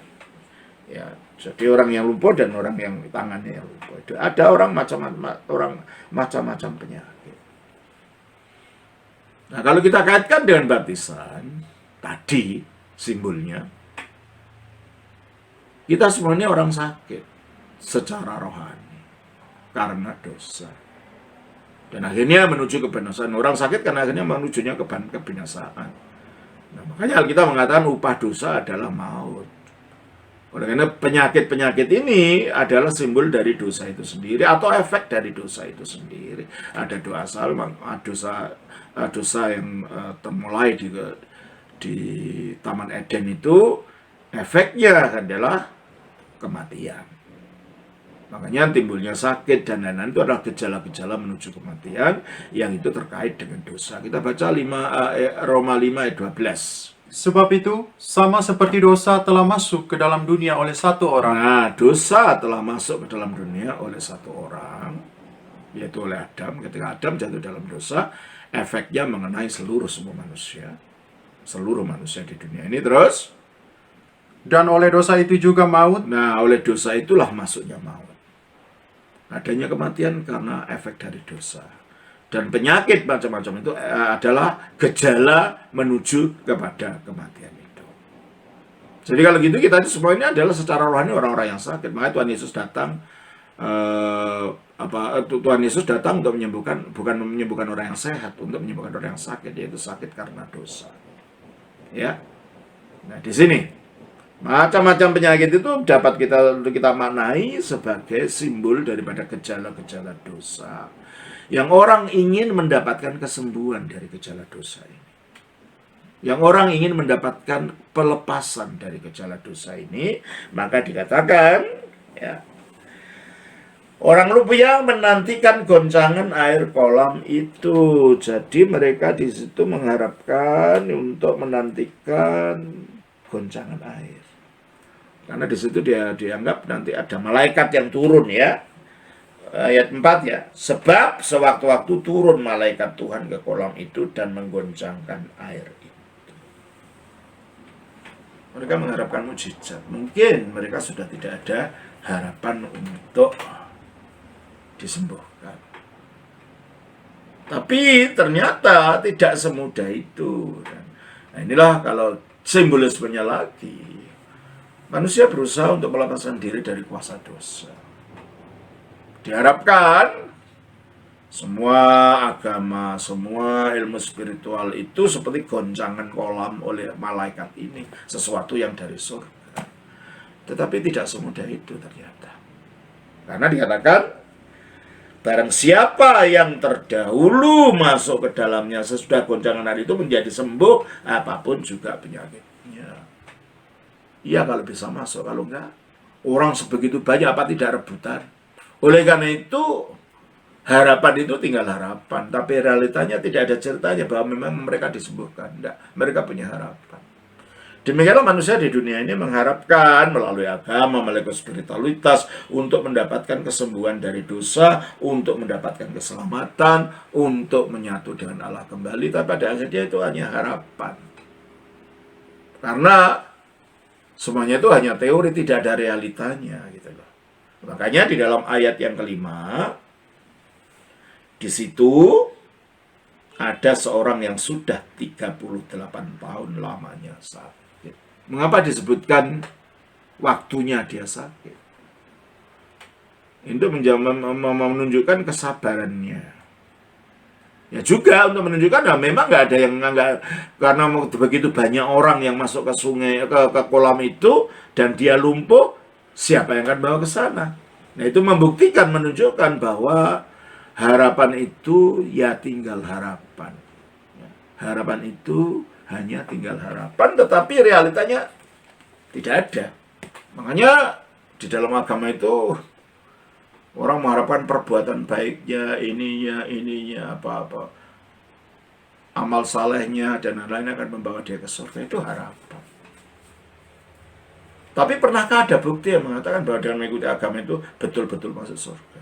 Ya, jadi orang yang lumpuh dan orang yang tangannya yang lumpuh. Itu ada orang macam-macam penyakit. Nah, kalau kita kaitkan dengan baptisan, tadi simbolnya, kita semuanya orang sakit secara rohani karena dosa. Dan akhirnya menuju kebinasaan. Orang sakit karena akhirnya menujunya kebinasaan. Nah, makanya Alkitab mengatakan upah dosa adalah maut. Oleh karena penyakit-penyakit ini adalah simbol dari dosa itu sendiri atau efek dari dosa itu sendiri. Ada dosa yang termulai di Taman Eden itu efeknya adalah kematian. Makanya timbulnya sakit dan lain-lain itu adalah gejala-gejala menuju kematian yang itu terkait dengan dosa. Kita baca Roma 5 ayat 12. Sebab itu, sama seperti dosa telah masuk ke dalam dunia oleh satu orang. Nah, dosa telah masuk ke dalam dunia oleh satu orang, yaitu oleh Adam. Ketika Adam jatuh dalam dosa, efeknya mengenai seluruh manusia di dunia ini. Terus, dan oleh dosa itu juga maut. Nah, oleh dosa itulah masuknya maut. Adanya kematian karena efek dari dosa. Dan penyakit macam-macam itu adalah gejala menuju kepada kematian itu. Jadi kalau gitu kita semua ini adalah secara rohani orang-orang yang sakit. Makanya Tuhan Yesus datang Tuhan Yesus datang untuk menyembuhkan, bukan menyembuhkan orang yang sehat, untuk menyembuhkan orang yang sakit, yaitu sakit karena dosa. Ya. Nah, di sini macam-macam penyakit itu dapat kita maknai sebagai simbol daripada gejala-gejala dosa. Yang orang ingin mendapatkan kesembuhan dari gejala dosa ini. Yang orang ingin mendapatkan pelepasan dari gejala dosa ini, maka dikatakan, ya, orang lupa menantikan goncangan air kolam itu. Jadi mereka di situ mengharapkan untuk menantikan goncangan air. Karena di situ dia dianggap nanti ada malaikat yang turun, ya. Ayat 4, ya. Sebab sewaktu-waktu turun malaikat Tuhan ke kolam itu dan menggoncangkan air itu. Mereka mengharapkan mujizat. Mungkin mereka sudah tidak ada harapan untuk disembuhkan. Tapi ternyata tidak semudah itu. Nah, inilah kalau simbolismenya lagi. Manusia berusaha untuk melepaskan diri dari kuasa dosa. Diharapkan semua agama, semua ilmu spiritual itu seperti goncangan kolam oleh malaikat ini, sesuatu yang dari surga. Tetapi tidak semudah itu ternyata. Karena dikatakan, barang siapa yang terdahulu masuk ke dalamnya sesudah goncangan air itu menjadi sembuh, apapun juga penyakitnya. Iya kalau bisa masuk, kalau enggak, orang sebegitu banyak apa tidak rebutan. Oleh karena itu, harapan itu tinggal harapan. Tapi realitanya tidak ada ceritanya bahwa memang mereka disembuhkan. Enggak, mereka punya harapan. Demikianlah manusia di dunia ini mengharapkan melalui agama, melalui spiritualitas untuk mendapatkan kesembuhan dari dosa, untuk mendapatkan keselamatan, untuk menyatu dengan Allah kembali. Tapi pada akhirnya itu hanya harapan. Karena semuanya itu hanya teori, tidak ada realitanya gitu loh. Makanya di dalam ayat yang kelima, di situ ada seorang yang sudah 38 tahun lamanya sakit. Mengapa disebutkan waktunya dia sakit? Untuk menunjukkan kesabarannya. Ya juga untuk menunjukkan memang nggak ada yang nggak, karena begitu banyak orang yang masuk ke sungai, ke kolam itu dan dia lumpuh, siapa yang akan bawa ke sana? Nah itu membuktikan, menunjukkan bahwa harapan itu ya tinggal harapan. Harapan itu hanya tinggal harapan, tetapi realitanya tidak ada. Makanya di dalam agama itu orang mengharapkan perbuatan baiknya, ininya, apa-apa. Amal salehnya dan lain-lain akan membawa dia ke surga. Itu harapan. Tapi pernahkah ada bukti yang mengatakan bahwa dengan mengikuti agama itu betul-betul masuk surga?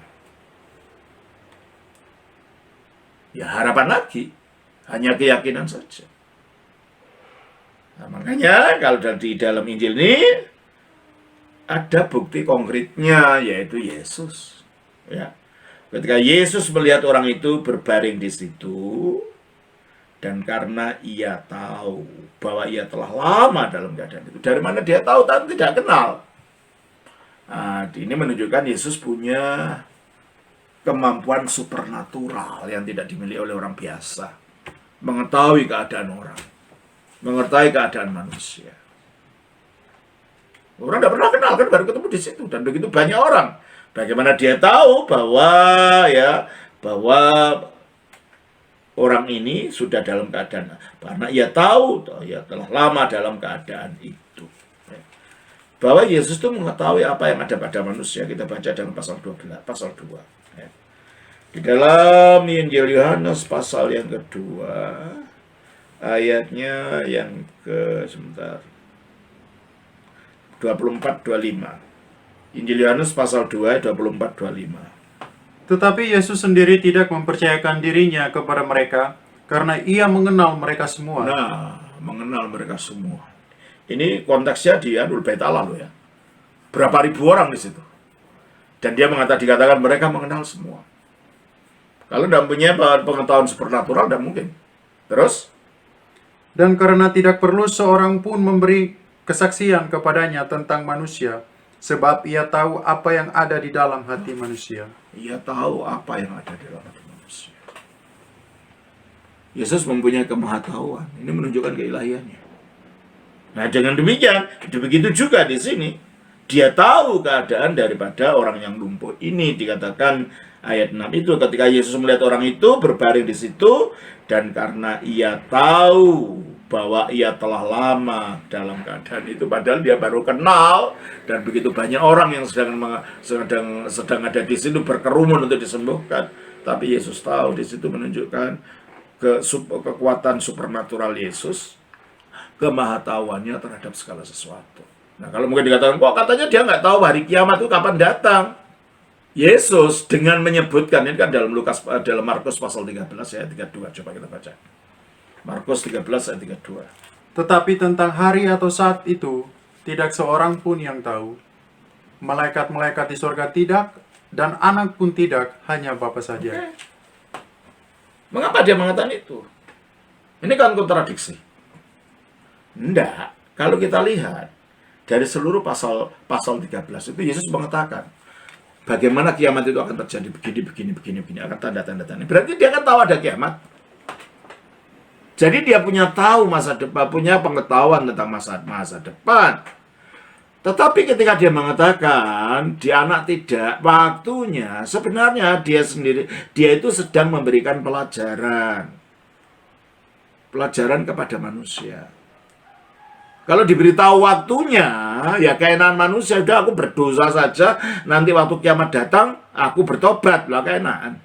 Ya harapan lagi. Hanya keyakinan saja. Nah, makanya kalau di dalam Injil ini ada bukti konkretnya, yaitu Yesus. Ya. Ketika Yesus melihat orang itu berbaring di situ, dan karena ia tahu bahwa ia telah lama dalam keadaan itu. Dari mana dia tahu? Tapi tidak kenal. Nah, ini menunjukkan Yesus punya kemampuan supernatural yang tidak dimiliki oleh orang biasa. Mengetahui keadaan orang. Mengetahui keadaan manusia. Orang tidak pernah kenal, kan baru ketemu di situ. Dan begitu banyak orang. Bagaimana dia tahu bahwa orang ini sudah dalam keadaan, karena ia tahu ia telah lama dalam keadaan itu. Bahwa Yesus itu mengetahui apa yang ada pada manusia. Kita baca dalam pasal 2. Di dalam Injil Yohanes pasal yang kedua, ayatnya yang ke 24-25. Injil Yohanes pasal 2, 24-25. Tetapi Yesus sendiri tidak mempercayakan dirinya kepada mereka, karena ia mengenal mereka semua. Nah, mengenal mereka semua. Ini konteksnya di Bait Allah loh ya. Berapa ribu orang di situ. Dan dia dikatakan mereka mengenal semua. Kalau tidak punya pengetahuan supernatural, tidak mungkin. Terus? Dan karena tidak perlu seorang pun memberi kesaksian kepadanya tentang manusia, sebab ia tahu apa yang ada di dalam hati manusia. Ia tahu apa yang ada di dalam hati manusia. Yesus mempunyai kemahatauan. Ini menunjukkan keilahiannya. Nah, dengan demikian, begitu juga di sini. Dia tahu keadaan daripada orang yang lumpuh ini. Dikatakan ayat 6 itu, ketika Yesus melihat orang itu berbaring di situ, dan karena ia tahu bahwa ia telah lama dalam keadaan itu, padahal dia baru kenal, dan begitu banyak orang yang sedang ada di situ berkerumun untuk disembuhkan. Tapi Yesus tahu, di situ menunjukkan kekuatan supernatural Yesus, kemahatauannya terhadap segala sesuatu. Nah, kalau mungkin dikatakan, kok katanya dia nggak tahu hari kiamat itu kapan datang. Yesus dengan menyebutkan, ini kan dalam Markus pasal 13 ayat 32, coba kita baca. Markus 13 ayat 32. Tetapi tentang hari atau saat itu, tidak seorang pun yang tahu. Malaikat-malaikat di surga tidak, dan anak pun tidak, hanya Bapa saja. Okay. Mengapa dia mengatakan itu? Ini kan kontradiksi. Enggak. Kalau kita lihat dari seluruh pasal 13 itu, Yesus mengatakan bagaimana kiamat itu akan terjadi, begini, akan tanda-tanda. Berarti dia kan tahu ada kiamat. Jadi dia punya tahu masa depan, punya pengetahuan tentang masa depan. Tetapi ketika dia mengatakan di anak tidak, waktunya sebenarnya dia itu sedang memberikan pelajaran kepada manusia. Kalau diberitahu waktunya, ya keenaan manusia, udah aku berdosa saja, nanti waktu kiamat datang, aku bertobat, lah keenaan.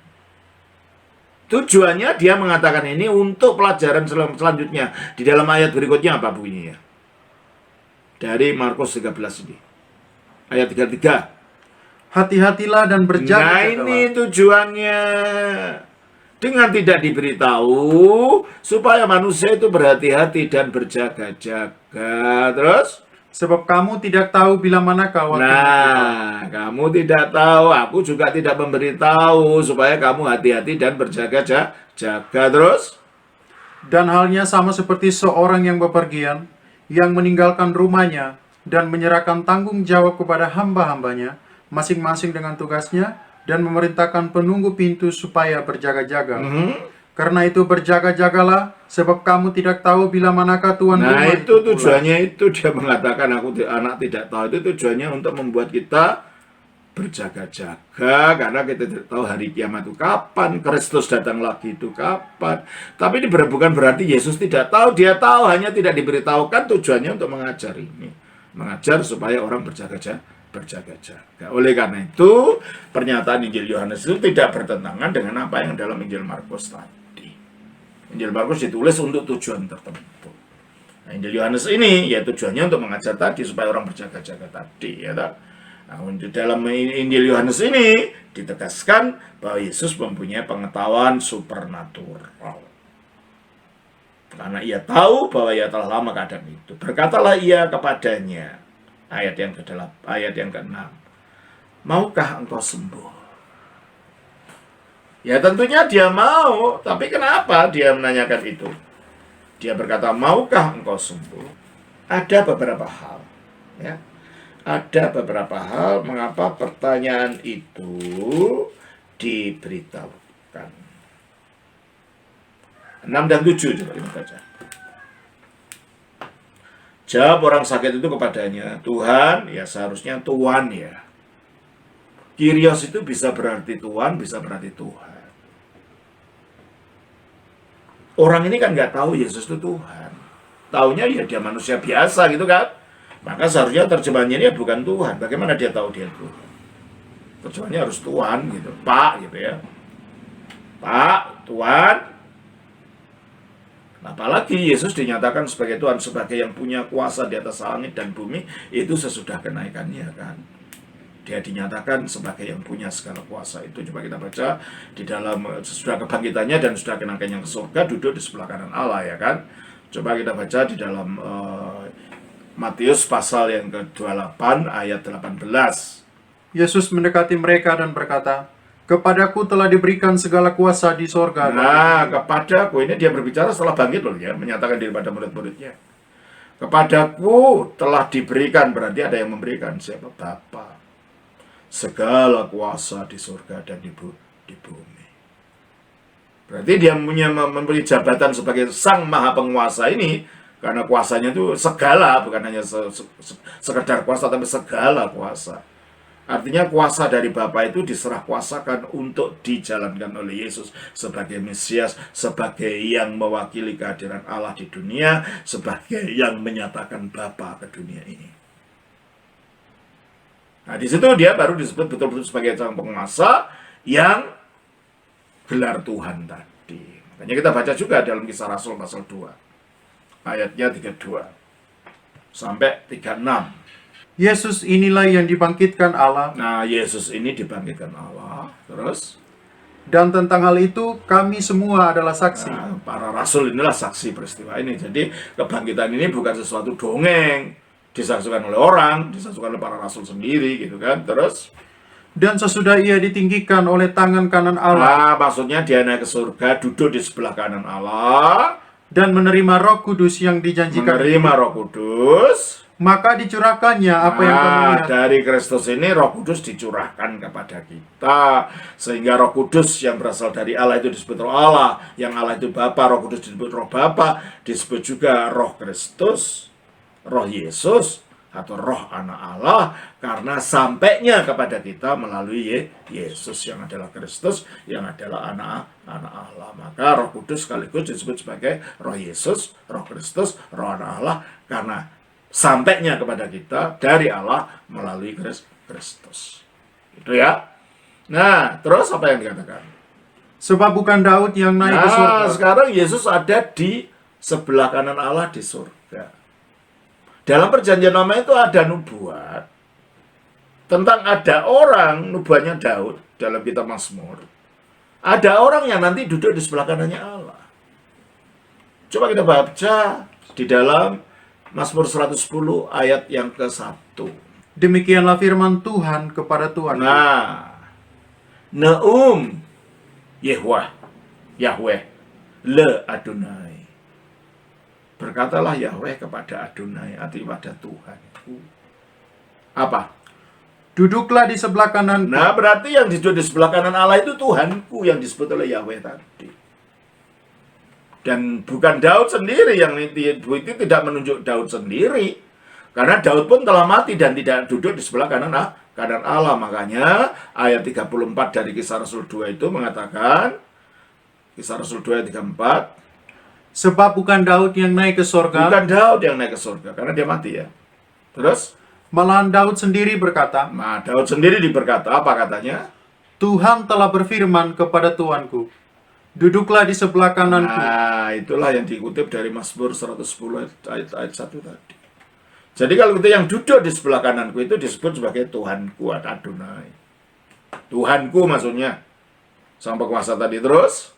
Tujuannya dia mengatakan ini untuk pelajaran selanjutnya. Di dalam ayat berikutnya apa bunyinya? Dari Markus 13 ini. Ayat 33. Hati-hatilah dan berjaga-jagalah. Nah, ini tujuannya. Dengan tidak diberitahu, supaya manusia itu berhati-hati dan berjaga-jaga. Terus? Sebab kamu tidak tahu bila manakah waktu. Nah, kamu tidak tahu, aku juga tidak memberitahu, supaya kamu hati-hati dan berjaga-jaga. Terus? Dan halnya sama seperti seorang yang bepergian, yang meninggalkan rumahnya, dan menyerahkan tanggung jawab kepada hamba-hambanya, masing-masing dengan tugasnya, dan memerintahkan penunggu pintu supaya berjaga-jaga. Karena itu berjaga-jagalah, sebab kamu tidak tahu bila manakah Tuhan rumah Nah, itu pulang. tujuannya, itu dia mengatakan anak tidak tahu, itu tujuannya untuk membuat kita berjaga-jaga, karena kita tidak tahu hari kiamat itu kapan, Kristus datang lagi itu kapan. Tapi ini bukan berarti Yesus tidak tahu, dia tahu, hanya tidak diberitahukan. Tujuannya untuk mengajar ini, mengajar supaya orang berjaga-jaga. Oleh karena itu, pernyataan Injil Yohanes itu tidak bertentangan dengan apa yang dalam Injil Markus tadi. Injil Markus ditulis untuk tujuan tertentu. Nah, Injil Yohanes ini ya tujuannya untuk mengajar tadi supaya orang berjaga-jaga tadi, ya tak? Nah, di dalam Injil Yohanes ini ditegaskan bahwa Yesus mempunyai pengetahuan supernatural. Karena ia tahu bahwa ia telah lama keadaan itu. Berkatalah ia kepadanya, ayat yang ke-8, ayat yang ke-6. Maukah engkau sembuh? Ya tentunya dia mau, tapi kenapa dia menanyakan itu? Dia berkata, maukah engkau sembuh? Ada beberapa hal, ya. Ada beberapa hal mengapa pertanyaan itu diberitahukan. 6 dan 7 coba kita baca. Jawab orang sakit itu kepadanya, Tuhan, ya seharusnya Tuhan ya. Kyrios itu bisa berarti Tuhan, bisa berarti Tuhan. Orang ini kan nggak tahu Yesus itu Tuhan. Taunya ya dia manusia biasa gitu kan. Maka seharusnya terjemahannya ini bukan Tuhan. Bagaimana dia tahu dia Tuhan? Terjemahannya harus Tuhan gitu, Pak gitu ya. Pak, Tuhan. Apalagi Yesus dinyatakan sebagai Tuhan, sebagai yang punya kuasa di atas langit dan bumi, itu sesudah kenaikannya kan. Dia dinyatakan sebagai yang punya segala kuasa. Itu coba kita baca di dalam sesudah kebangkitannya dan sudah kenaikannya ke surga, duduk di sebelah kanan Allah ya kan. Coba kita baca di dalam Matius pasal yang ke-28 ayat 18. Yesus mendekati mereka dan berkata, "Kepadaku telah diberikan segala kuasa di sorga." Nah, kepadaku, ini dia berbicara setelah bangkit loh ya, menyatakan diri pada murid-muridnya. Kepadaku telah diberikan, berarti ada yang memberikan. Siapa? Bapa. Segala kuasa di surga dan di bumi. Berarti dia memberi jabatan sebagai sang maha penguasa ini, karena kuasanya itu segala, bukan hanya sekedar kuasa, tapi segala kuasa. Artinya kuasa dari Bapa itu diserah kuasakan untuk dijalankan oleh Yesus sebagai Mesias, sebagai yang mewakili kehadiran Allah di dunia, sebagai yang menyatakan Bapa ke dunia ini. Nah, di situ dia baru disebut betul-betul sebagai sang penguasa yang gelar Tuhan tadi. Makanya kita baca juga dalam Kisah Rasul pasal 2, ayatnya 32 sampai 36. Yesus inilah yang dibangkitkan Allah. Nah, Yesus ini dibangkitkan Allah. Terus, Dan tentang hal itu kami semua adalah saksi. nah, para rasul inilah saksi peristiwa ini. Jadi, kebangkitan ini bukan sesuatu dongeng, disaksikan oleh orang, disaksikan oleh para rasul sendiri, gitu kan. Terus, Dan sesudah ia ditinggikan oleh tangan kanan Allah nah, maksudnya dia naik ke surga, duduk di sebelah kanan Allah, dan menerima Roh Kudus yang dijanjikan, menerima Roh Kudus. maka dicurahkannya apa yang kami lihat. Dari Kristus ini Roh Kudus dicurahkan kepada kita, sehingga Roh Kudus yang berasal dari Allah itu disebut Roh Allah, yang Allah itu Bapa, Roh Kudus disebut Roh Bapa, disebut juga Roh Kristus, Roh Yesus, atau Roh Anak Allah, karena sampainya kepada kita melalui Yesus yang adalah Kristus, yang adalah anak Allah. Maka Roh Kudus sekaligus disebut sebagai Roh Yesus, Roh Kristus, Roh Anak Allah, karena sampainya kepada kita dari Allah melalui Kristus. Itu ya. Nah, terus apa yang dikatakan? Sebab bukan Daud yang naik ke surga. Nah, sekarang Yesus ada di sebelah kanan Allah di surga. Dalam perjanjian lama itu ada nubuat tentang ada orang, nubuatnya Daud dalam kitab Mazmur. Ada orang yang nanti duduk di sebelah kanannya Allah. Coba kita baca di dalam Mazmur 110 ayat yang ke-1. Demikianlah firman Tuhan kepada Tuhan. Nah, Neum Yahweh le Adonai. Berkatalah Yahweh kepada Adonai, arti pada Tuhanku. Apa? Duduklah di sebelah kanan. Nah, berarti yang duduk di sebelah kanan Allah itu Tuhanku yang disebut oleh Yahweh tadi. Dan bukan Daud sendiri, yang itu tidak menunjuk Daud sendiri. Karena Daud pun telah mati dan tidak duduk di sebelah kanan Allah. Makanya ayat 34 dari Kisah Rasul 2 itu mengatakan, Kisah Rasul 2 ayat 34, Sebab bukan Daud yang naik ke surga. bukan Daud yang naik ke surga, karena dia mati ya. Terus, Malahan Daud sendiri berkata, nah Daud sendiri berkata, apa katanya? Tuhan telah berfirman kepada Tuanku, duduklah di sebelah kananku. Nah, itulah yang dikutip dari Mazmur 110 ayat 1 tadi. Jadi kalau kita yang duduk di sebelah kananku itu disebut sebagai Tuhanku, Adonai. Tuhanku maksudnya. Sang penguasa tadi. Terus,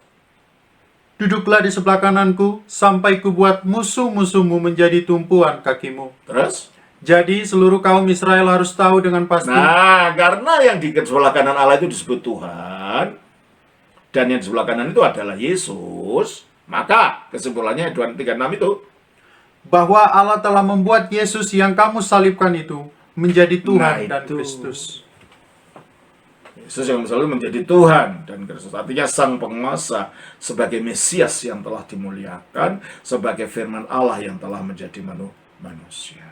Duduklah di sebelah kananku, sampai kubuat musuh-musuhmu menjadi tumpuan kakimu. terus. Jadi seluruh kaum Israel harus tahu dengan pasti. Nah, karena yang di sebelah kanan Allah itu disebut Tuhan, dan yang di sebelah kanan itu adalah Yesus, maka kesimpulannya 2:36 itu, bahwa Allah telah membuat Yesus yang kamu salibkan itu menjadi Tuhan dan itu. Kristus. Yesus yang selalu menjadi Tuhan dan Kristus. Artinya sang penguasa sebagai Mesias yang telah dimuliakan, sebagai firman Allah yang telah menjadi manusia.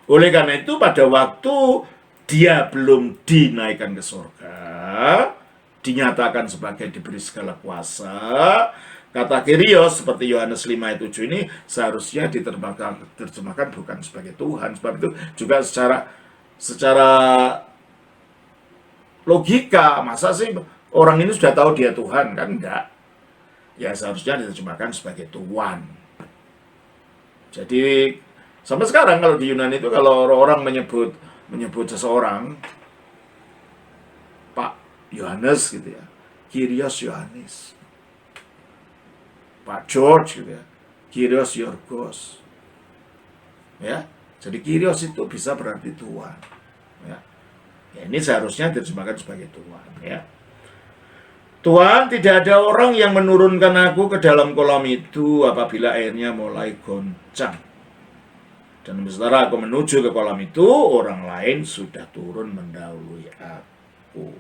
Oleh karena itu pada waktu dia belum dinaikkan ke surga, dinyatakan sebagai diberi segala kuasa, kata Kyrios seperti Yohanes 5 ayat 7 ini seharusnya diterjemahkan bukan sebagai Tuhan. Sebab itu juga secara logika, masa sih orang ini sudah tahu dia Tuhan? Kan enggak. Ya seharusnya diterjemahkan sebagai Tuhan. Jadi sampai sekarang kalau di Yunani itu kalau orang menyebut seseorang Pak Yohanes gitu ya, Kyrios Yohanes. Pak George gitu ya, Kyrios Yorgos. Ya. Jadi Kyrios itu bisa berarti Tuhan. Ya. Ya, ini seharusnya diterjemahkan sebagai Tuhan, ya. Tuhan, tidak ada orang yang menurunkan aku ke dalam kolam itu apabila airnya mulai goncang. Dan setelah aku menuju ke kolam itu, orang lain sudah turun mendahului aku.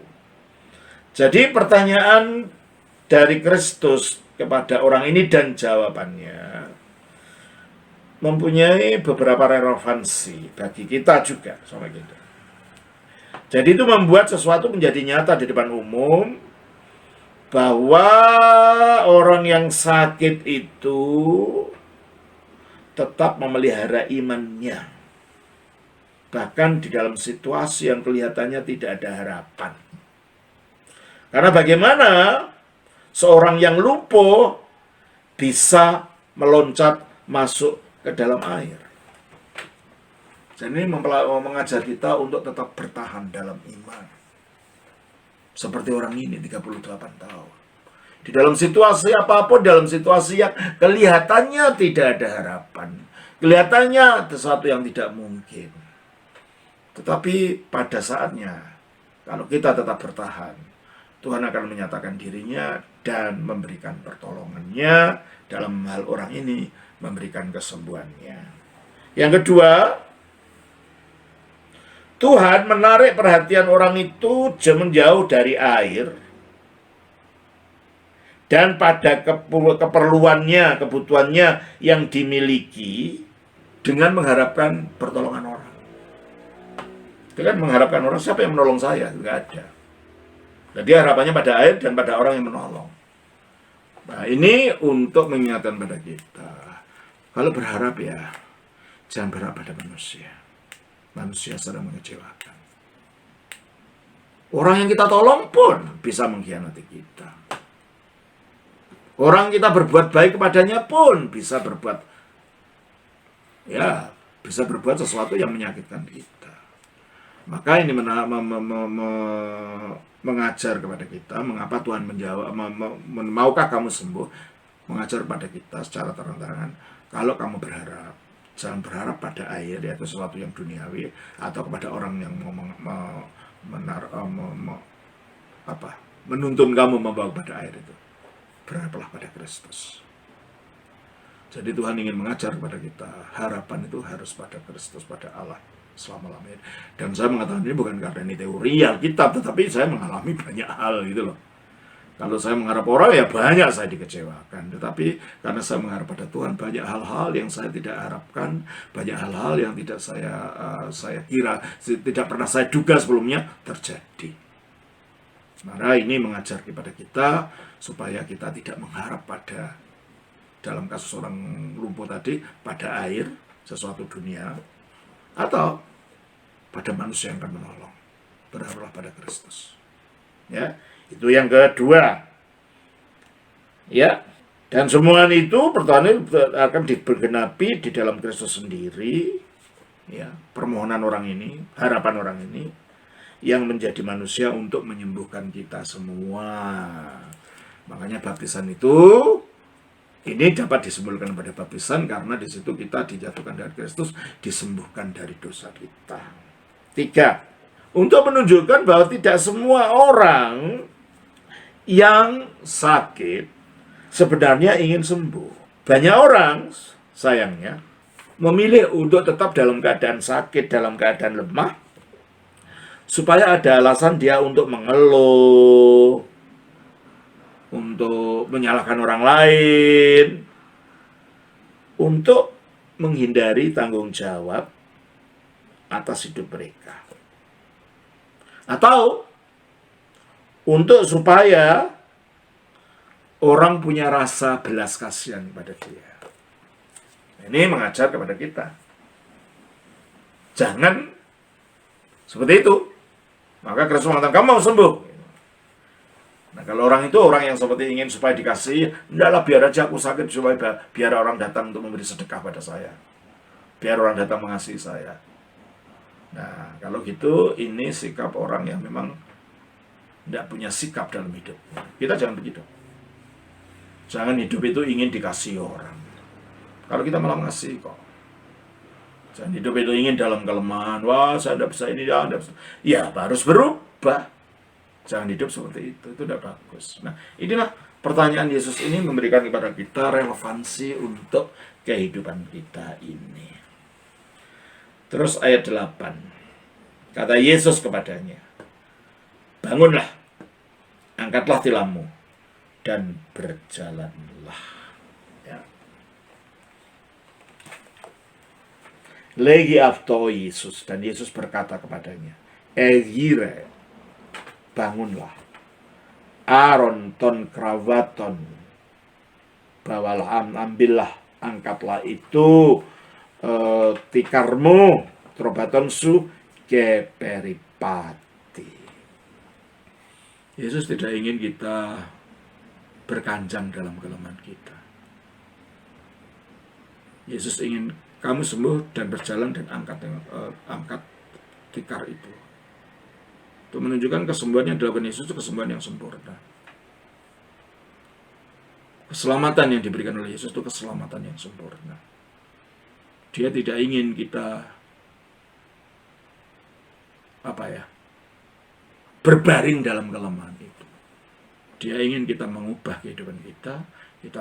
Jadi pertanyaan dari Kristus kepada orang ini dan jawabannya mempunyai beberapa relevansi bagi kita juga, sama gitu. Jadi itu membuat sesuatu menjadi nyata di depan umum bahwa orang yang sakit itu tetap memelihara imannya. Bahkan di dalam situasi yang kelihatannya tidak ada harapan. Karena bagaimana seorang yang lumpuh bisa meloncat masuk ke dalam air. Jadi ini mengajar kita untuk tetap bertahan dalam iman. Seperti orang ini 38 tahun. Di dalam situasi apapun, dalam situasi yang kelihatannya tidak ada harapan. Kelihatannya sesuatu yang tidak mungkin. Tetapi pada saatnya, kalau kita tetap bertahan, Tuhan akan menyatakan dirinya dan memberikan pertolongannya dalam hal orang ini, memberikan kesembuhannya. Yang kedua, Tuhan menarik perhatian orang itu menjauh dari air dan pada keperluannya, kebutuhannya yang dimiliki dengan mengharapkan pertolongan orang. Dengan mengharapkan orang, siapa yang menolong saya? Tidak ada. Jadi harapannya pada air dan pada orang yang menolong. Nah, ini untuk mengingatkan pada kita. Kalau berharap ya, jangan berharap pada manusia. Manusia sedang mengecewakan. Orang yang kita tolong pun bisa mengkhianati kita. Orang kita berbuat baik kepadanya pun bisa berbuat sesuatu yang menyakitkan kita. Maka ini mengajar kepada kita, mengapa Tuhan menjawab, maukah kamu sembuh? Mengajar kepada kita secara terang-terangan, kalau kamu berharap, jangan berharap pada air, yaitu sesuatu yang duniawi, atau kepada orang yang menuntun kamu membawa pada air itu. Berharaplah pada Kristus. Jadi Tuhan ingin mengajar kepada kita, harapan itu harus pada Kristus, pada Allah selama-lamanya. Dan saya mengatakan ini bukan karena ini teori Alkitab, tetapi saya mengalami banyak hal gitu loh. Kalau saya mengharap orang, ya banyak saya dikecewakan. Tetapi karena saya mengharap pada Tuhan, banyak hal-hal yang saya tidak harapkan, banyak hal-hal yang tidak saya kira, tidak pernah saya duga sebelumnya terjadi. Maka ini mengajar kepada kita supaya kita tidak mengharap pada, dalam kasus orang lumpuh tadi, pada air, sesuatu dunia, atau pada manusia yang akan menolong. Berharaplah pada Kristus. Ya, itu yang kedua. Ya, dan semua itu pertanyaan akan digenapi di dalam Kristus sendiri. Ya, permohonan orang ini, harapan orang ini yang menjadi manusia untuk menyembuhkan kita semua. Makanya baptisan itu ini dapat disimbolkan pada baptisan karena di situ kita dijatuhkan dari Kristus, disembuhkan dari dosa kita. 3. Untuk menunjukkan bahwa tidak semua orang yang sakit sebenarnya ingin sembuh. Banyak orang, sayangnya, memilih untuk tetap dalam keadaan sakit, dalam keadaan lemah, supaya ada alasan dia untuk mengeluh, untuk menyalahkan orang lain, untuk menghindari tanggung jawab atas hidup mereka. Atau untuk supaya orang punya rasa belas kasihan pada dia. Ini mengajar kepada kita. Jangan seperti itu. Maka Kristus mengatakan, kamu mau sembuh. Nah, kalau orang itu orang yang seperti ingin supaya dikasih, enggaklah, biar aja aku sakit supaya biar orang datang untuk memberi sedekah pada saya. Biar orang datang mengasihi saya. Nah, kalau gitu, ini sikap orang yang memang tidak punya sikap dalam hidup. Kita jangan begitu. Jangan hidup itu ingin dikasih orang. Kalau kita malah mengasihi kok. Jangan hidup itu ingin dalam kelemahan. Wah, saya tidak bisa ini, ya, tidak bisa. Ya, harus berubah. Jangan hidup seperti itu tidak bagus. Nah, inilah pertanyaan Yesus ini memberikan kepada kita relevansi untuk kehidupan kita ini. Terus ayat 8. Kata Yesus kepadanya, bangunlah, angkatlah tilammu, dan berjalanlah. Ya. Legi afto Yesus, dan Yesus berkata kepadanya, Egire, bangunlah. Aaron ton kravaton, bawalah, ambillah, angkatlah itu tikarmu, trobaton su keperipati. Yesus tidak ingin kita berkanjang dalam kelemahan kita. Yesus ingin kamu sembuh dan berjalan dan angkat tikar itu. Untuk menunjukkan kesembuhan yang dilakukan Yesus itu kesembuhan yang sempurna. Keselamatan yang diberikan oleh Yesus itu keselamatan yang sempurna. Dia tidak ingin kita berbaring dalam kelemahan itu. Dia ingin kita mengubah kehidupan kita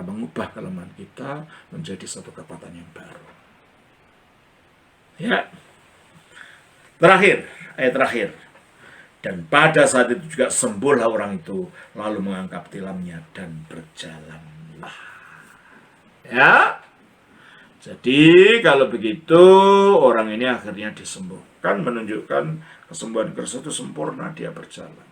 mengubah kelemahan kita menjadi satu kekuatan yang baru. Ya. Terakhir, ayat terakhir. Dan pada saat itu juga sembuhlah orang itu, lalu mengangkat tilamnya dan berjalanlah. Ya. Jadi kalau begitu orang ini akhirnya disembuhkan, menunjukkan kesembuhan Kristus itu sempurna, dia berjalan.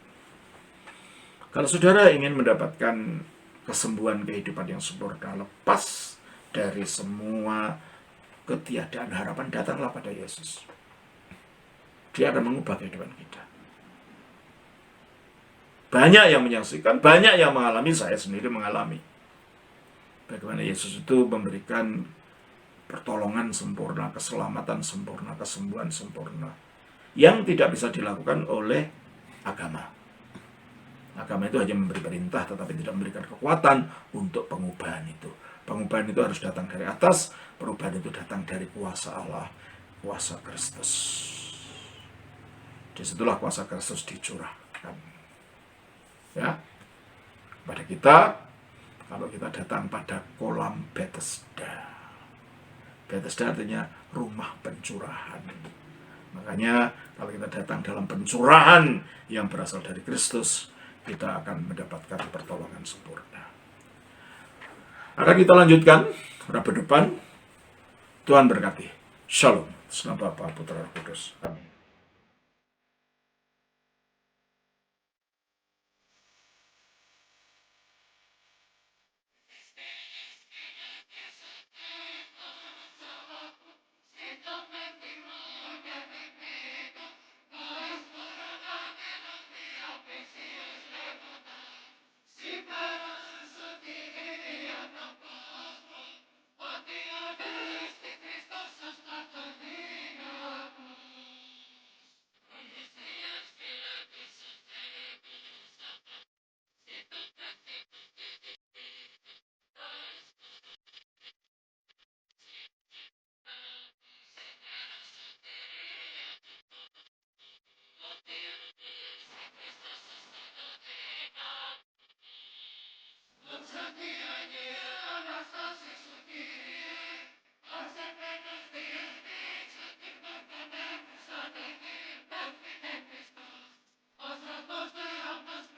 Kalau saudara ingin mendapatkan kesembuhan kehidupan yang sempurna, lepas dari semua ketiadaan harapan, datanglah pada Yesus. Dia akan mengubah kehidupan kita. Banyak yang menyaksikan, banyak yang mengalami, saya sendiri mengalami. Bagaimana Yesus itu memberikan pertolongan sempurna, keselamatan sempurna, kesembuhan sempurna, yang tidak bisa dilakukan oleh agama. Agama itu hanya memberi perintah, tetapi tidak memberikan kekuatan untuk pengubahan itu. Pengubahan itu harus datang dari atas, perubahan itu datang dari kuasa Allah, kuasa Kristus. Disitulah kuasa Kristus dicurahkan. Ya, pada kita, kalau kita datang pada kolam Bethesda. Bethesda artinya rumah pencurahan. Makanya kalau kita datang dalam pencurahan yang berasal dari Kristus, kita akan mendapatkan pertolongan sempurna. Akan kita lanjutkan Rabu depan. Tuhan berkati. Shalom. Nama Bapa, Putra, Roh Kudus. Amin.